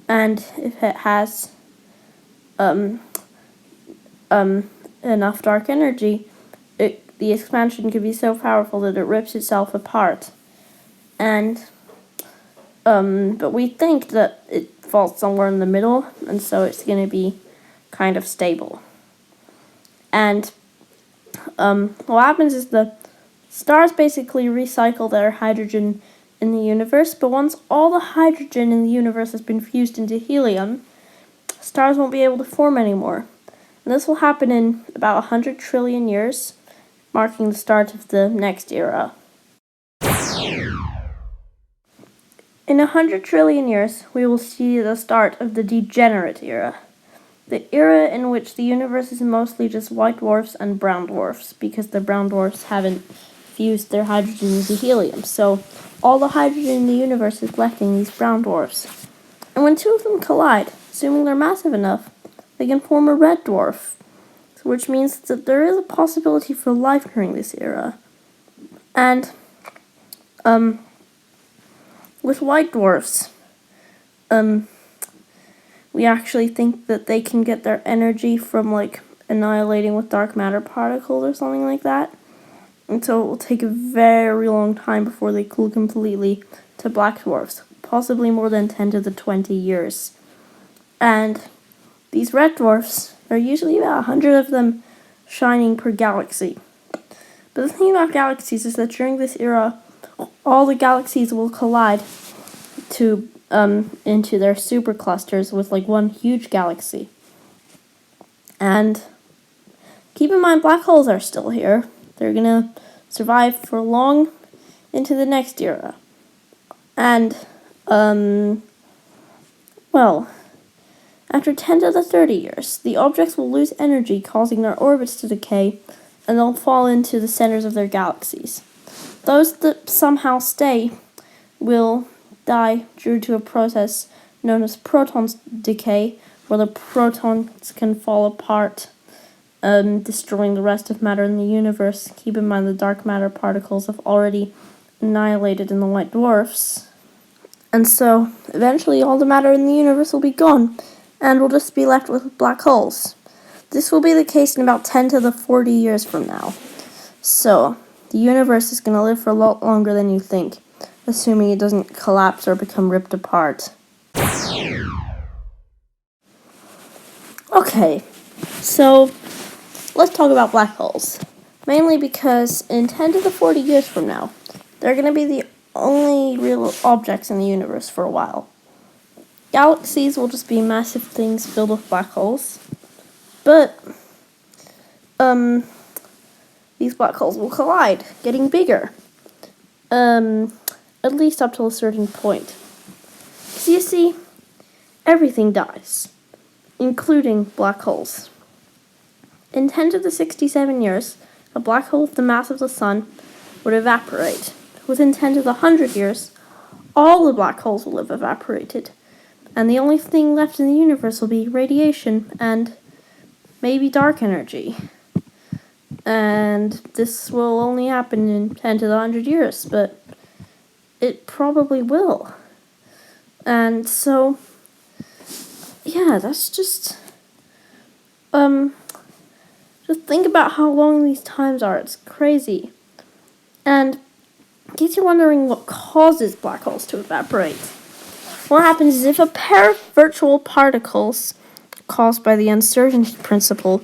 and if it has enough dark energy, the expansion could be so powerful that it rips itself apart. And but we think that it falls somewhere in the middle, and so it's going to be kind of stable. And what happens is the stars basically recycle their hydrogen in the universe, but once all the hydrogen in the universe has been fused into helium, stars won't be able to form anymore. And this will happen in about 100 trillion years, marking the start of the next era. In 100 trillion years, we will see the start of the degenerate era. The era in which the universe is mostly just white dwarfs and brown dwarfs, because the brown dwarfs haven't fused their hydrogen into helium. So all the hydrogen in the universe is left in these brown dwarfs. And when two of them collide, assuming they're massive enough, they can form a red dwarf, which means that there is a possibility for life during this era. And with white dwarfs, we actually think that they can get their energy from annihilating with dark matter particles or something like that. And so it will take a very long time before they cool completely to black dwarfs, possibly more than 10 to the 20 years. And these red dwarfs, there are usually about 100 of them shining per galaxy. But the thing about galaxies is that during this era, all the galaxies will collide to into their superclusters with one huge galaxy. And keep in mind, black holes are still here. They're gonna survive for long into the next era. And after 10 to the 30 years, the objects will lose energy, causing their orbits to decay, and they'll fall into the centers of their galaxies. Those that somehow stay will die due to a process known as proton decay, where the protons can fall apart destroying the rest of matter in the universe. Keep in mind the dark matter particles have already annihilated in the white dwarfs. And so, eventually all the matter in the universe will be gone, and we'll just be left with black holes. This will be the case in about 10 to the 40 years from now. So, the universe is going to live for a lot longer than you think, assuming it doesn't collapse or become ripped apart. Okay, so let's talk about black holes. Mainly because in 10 to the 40 years from now, they're going to be the only real objects in the universe for a while. Galaxies will just be massive things filled with black holes. But, these black holes will collide, getting bigger. At least up to a certain point. Because you see, everything dies, including black holes. In 10 to the 67 years, a black hole with the mass of the sun would evaporate. Within 10 to the 100 years, all the black holes will have evaporated. And the only thing left in the universe will be radiation and maybe dark energy. And this will only happen in 10 to the 100 years, but it probably will. And so, yeah, that's just think about how long these times are. It's crazy. And in case you're wondering what causes black holes to evaporate, what happens is if a pair of virtual particles caused by the uncertainty principle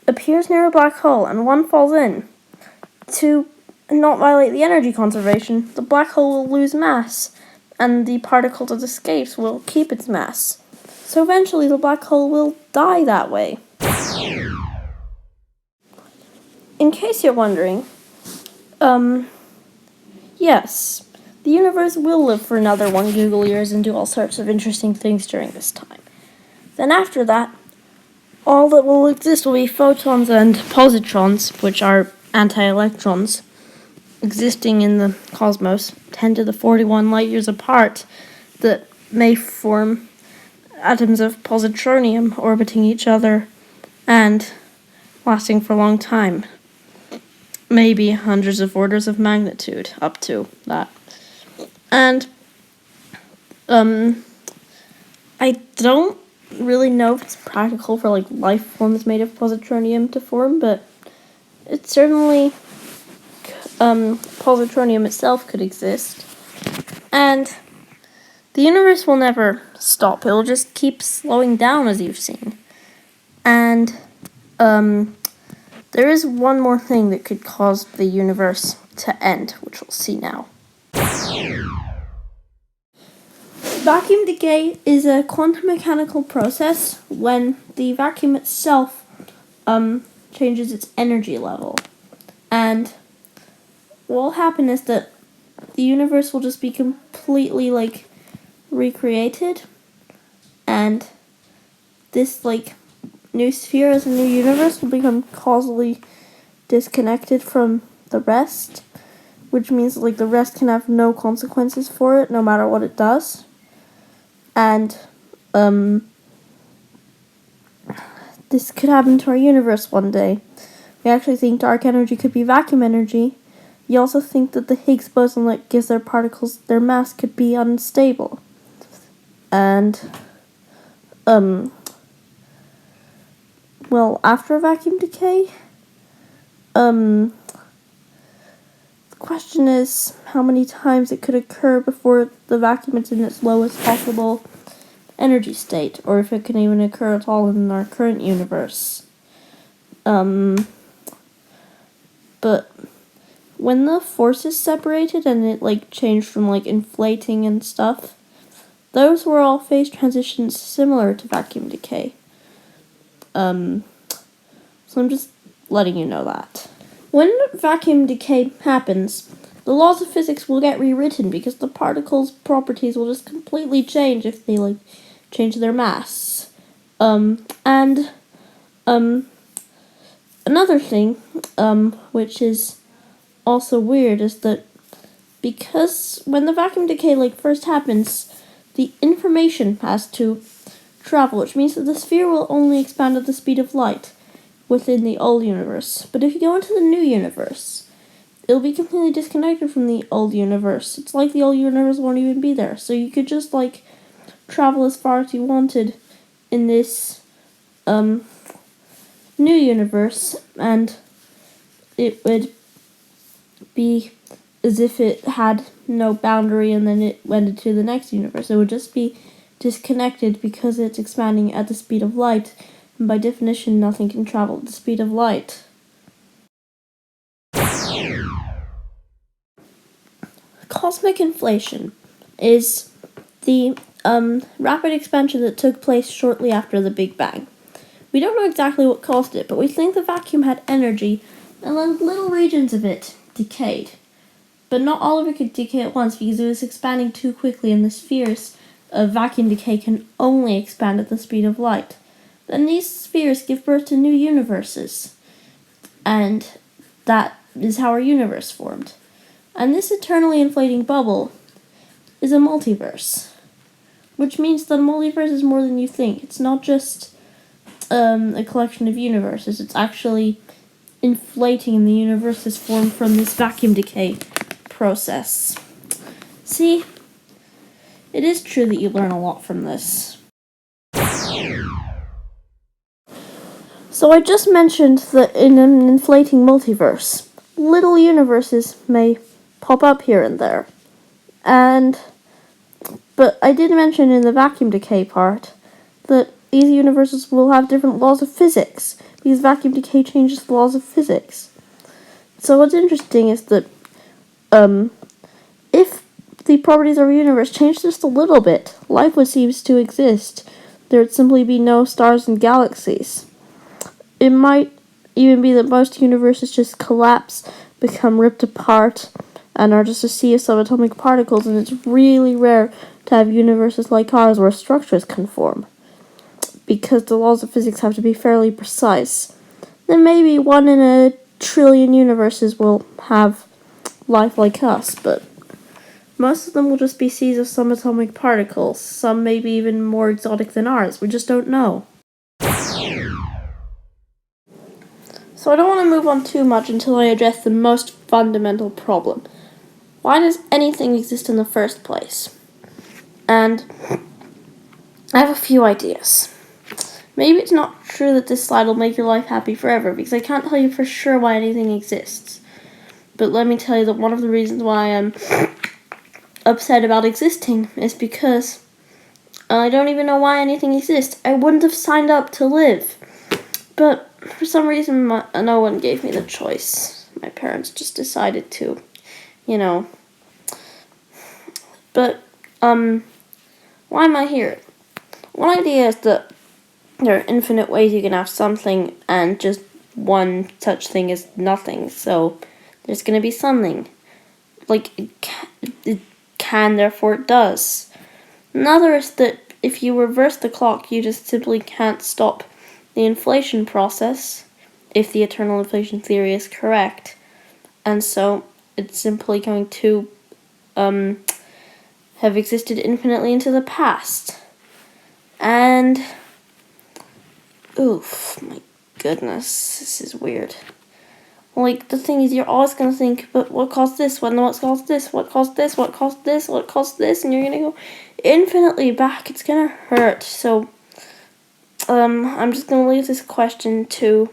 appears near a black hole and one falls in, to not violate the energy conservation, the black hole will lose mass and the particle that escapes will keep its mass. So eventually the black hole will die that way. In case you're wondering, yes, the universe will live for another 1 Google years and do all sorts of interesting things during this time. Then after that, all that will exist will be photons and positrons, which are anti-electrons, existing in the cosmos 10 to the 41 light years apart, that may form atoms of positronium orbiting each other and lasting for a long time. Maybe hundreds of orders of magnitude, up to that. And, I don't really know if it's practical for, life forms made of positronium to form, but it's certainly, positronium itself could exist. And the universe will never stop. It will just keep slowing down, as you've seen. And, there is one more thing that could cause the universe to end, which we'll see now. Vacuum decay is a quantum mechanical process when the vacuum itself changes its energy level. And what will happen is that the universe will just be completely, recreated. And this, new sphere as a new universe will become causally disconnected from the rest, which means the rest can have no consequences for it, no matter what it does. And this could happen to our universe one day. We actually think dark energy could be vacuum energy. You also think that the Higgs boson that gives their particles their mass could be unstable. And after vacuum decay, the question is how many times it could occur before the vacuum is in its lowest possible energy state, or if it can even occur at all in our current universe. But when the forces separated and it changed from inflating and stuff, those were all phase transitions similar to vacuum decay. So I'm just letting you know that. When vacuum decay happens, the laws of physics will get rewritten because the particles' properties will just completely change if they change their mass. Another thing, which is also weird, is that because when the vacuum decay first happens, the information has to travel, which means that the sphere will only expand at the speed of light within the old universe. But if you go into the new universe, it'll be completely disconnected from the old universe. It's like the old universe won't even be there. So you could just, like, travel as far as you wanted in this new universe, and it would be as if it had no boundary and then it went into the next universe. It would just be disconnected because it's expanding at the speed of light, and by definition nothing can travel at the speed of light. Cosmic inflation is the rapid expansion that took place shortly after the Big Bang. We don't know exactly what caused it, but we think the vacuum had energy and then little regions of it decayed. But not all of it could decay at once because it was expanding too quickly, and the spheres of vacuum decay can only expand at the speed of light. Then these spheres give birth to new universes, and that is how our universe formed. And this eternally inflating bubble is a multiverse, which means that a multiverse is more than you think. It's not just a collection of universes. It's actually inflating, and the universe is formed from this vacuum decay process. See, it is true that you learn a lot from this. So I just mentioned that in an inflating multiverse, little universes may pop up here and there. But I did mention in the vacuum decay part that these universes will have different laws of physics, because vacuum decay changes the laws of physics. So what's interesting is that if the properties of our universe change just a little bit, life would cease to exist. There would simply be no stars and galaxies. It might even be that most universes just collapse, become ripped apart, and are just a sea of subatomic particles, and it's really rare to have universes like ours where structures can form, because the laws of physics have to be fairly precise. Then maybe 1 in a trillion universes will have life like us, but most of them will just be seas of subatomic particles, some maybe even more exotic than ours. We just don't know. So I don't want to move on too much until I address the most fundamental problem. Why does anything exist in the first place? And I have a few ideas. Maybe it's not true that this slide will make your life happy forever, because I can't tell you for sure why anything exists. But let me tell you that one of the reasons why I'm upset about existing is because I don't even know why anything exists. I wouldn't have signed up to live. But for some reason, no one gave me the choice. My parents just decided to, But, why am I here? One idea is that there are infinite ways you can have something, and just one such thing is nothing. So there's going to be something. Like, it can, therefore it does. Another is that if you reverse the clock, you just simply can't stop the inflation process, if the eternal inflation theory is correct. And so it's simply going to have existed infinitely into the past. And oof, my goodness, this is weird. Like, the thing is, you're always going to think, but what caused this? What caused this? What caused this? What caused this? What caused this? And you're going to go infinitely back. It's going to hurt. So, I'm just going to leave this question to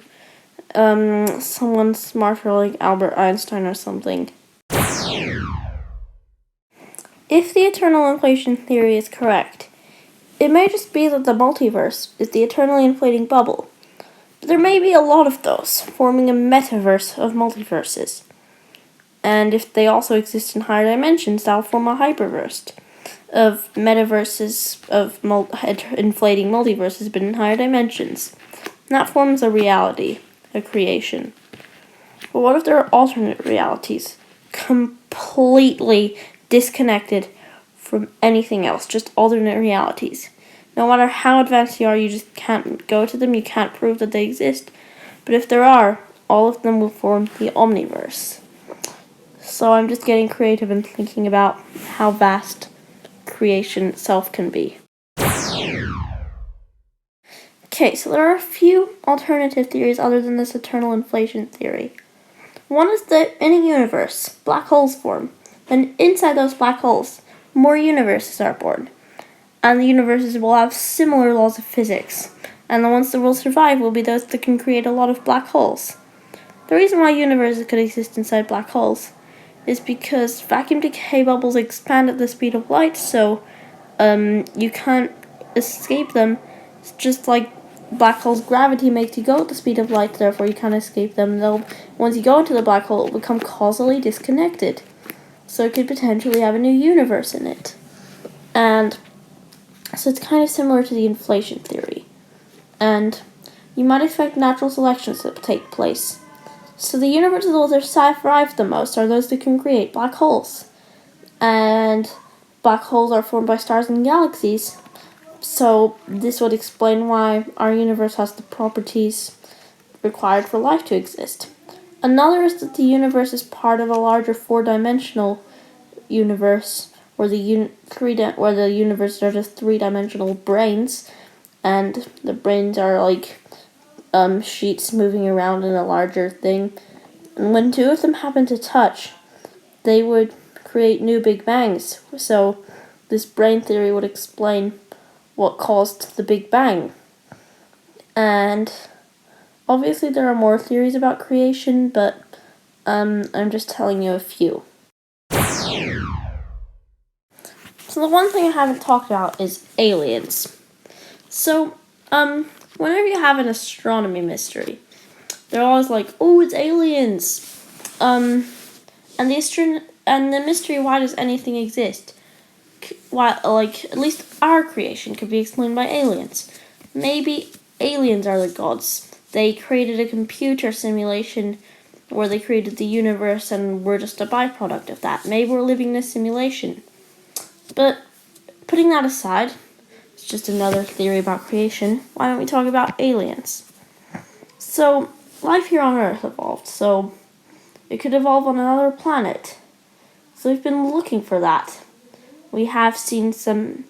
someone smarter like Albert Einstein or something. If the eternal inflation theory is correct, it may just be that the multiverse is the eternally inflating bubble. But there may be a lot of those, forming a metaverse of multiverses. And if they also exist in higher dimensions, that'll form a hyperverse of metaverses of inflating multiverses, but in higher dimensions. And that forms a reality, a creation. But what if there are alternate realities, completely disconnected from anything else, just alternate realities? No matter how advanced you are, you just can't go to them, you can't prove that they exist. But if there are, all of them will form the omniverse. So I'm just getting creative and thinking about how vast creation itself can be. Okay, so there are a few alternative theories other than this eternal inflation theory. One is that in a universe, black holes form, and inside those black holes, more universes are born. And the universes will have similar laws of physics, and the ones that will survive will be those that can create a lot of black holes. The reason why universes could exist inside black holes is because vacuum decay bubbles expand at the speed of light, so you can't escape them. It's just like black holes' gravity makes you go at the speed of light, therefore you can't escape them. Once you go into the black hole, it will become causally disconnected. So it could potentially have a new universe in it. And so it's kind of similar to the inflation theory. And you might expect natural selections to take place. So the universes that survive the most are those that can create black holes. And black holes are formed by stars and galaxies. So this would explain why our universe has the properties required for life to exist. Another is that the universe is part of a larger four-dimensional universe where the universe are just three-dimensional brains, and the brains are like sheets moving around in a larger thing. And when two of them happen to touch, they would create new Big Bangs. So this brain theory would explain what caused the Big Bang. And obviously there are more theories about creation, but I'm just telling you a few. So the one thing I haven't talked about is aliens. So, whenever you have an astronomy mystery, they're always like, "Oh, it's aliens." And the mystery, why does anything exist? Why, at least our creation could be explained by aliens. Maybe aliens are the gods. They created a computer simulation where they created the universe and we're just a byproduct of that. Maybe we're living in a simulation. But putting that aside, it's just another theory about creation. Why don't we talk about aliens? So, life here on Earth evolved, so it could evolve on another planet. So we've been looking for that. We have seen some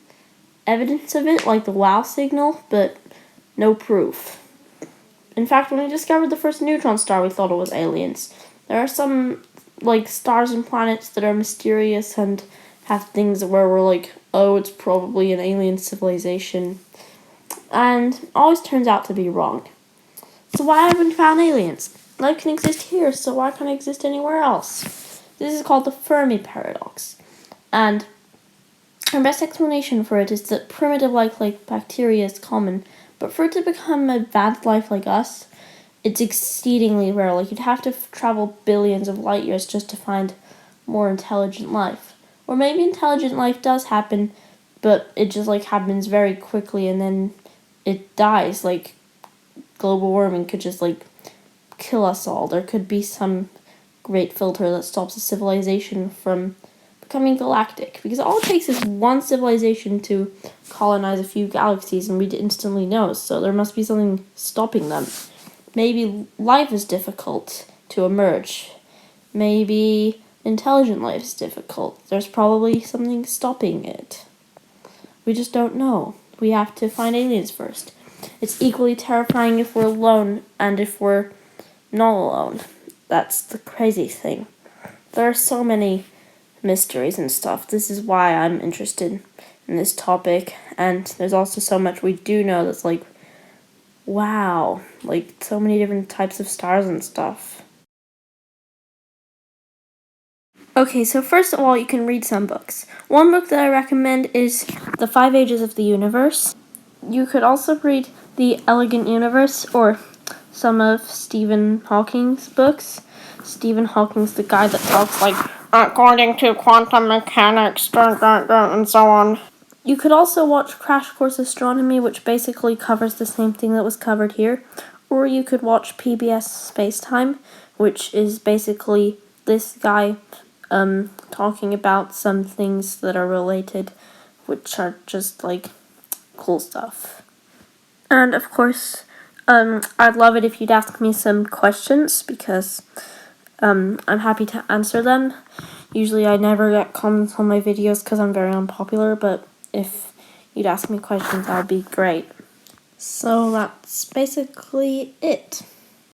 evidence of it, like the wow signal, but no proof. In fact, when we discovered the first neutron star, we thought it was aliens. There are some, stars and planets that are mysterious and have things where we're like, oh, it's probably an alien civilization. And it always turns out to be wrong. So why haven't we found aliens? Life can exist here, so why can't it exist anywhere else? This is called the Fermi paradox. And our best explanation for it is that primitive life like bacteria is common, but for it to become advanced life like us, it's exceedingly rare. You'd have to travel billions of light years just to find more intelligent life. Or maybe intelligent life does happen, but it just happens very quickly and then it dies. Global warming could just kill us all. There could be some great filter that stops a civilization from becoming galactic, because all it takes is one civilization to colonize a few galaxies and we'd instantly know, so there must be something stopping them. Maybe life is difficult to emerge. Maybe intelligent life is difficult. There's probably something stopping it. We just don't know. We have to find aliens first. It's equally terrifying if we're alone and if we're not alone. That's the crazy thing. There are so many mysteries and stuff. This is why I'm interested in this topic, and there's also so much we do know that's wow, so many different types of stars and stuff. Okay, so first of all, you can read some books. One book that I recommend is The 5 Ages of the Universe. You could also read The Elegant Universe, or some of Stephen Hawking's books. Stephen Hawking's the guy that talks according to quantum mechanics, and so on. You could also watch Crash Course Astronomy, which basically covers the same thing that was covered here. Or you could watch PBS Spacetime, which is basically this guy talking about some things that are related, which are just cool stuff. And of course, I'd love it if you'd ask me some questions, because I'm happy to answer them. Usually I never get comments on my videos because I'm very unpopular, but if you'd ask me questions, that would be great. So that's basically it.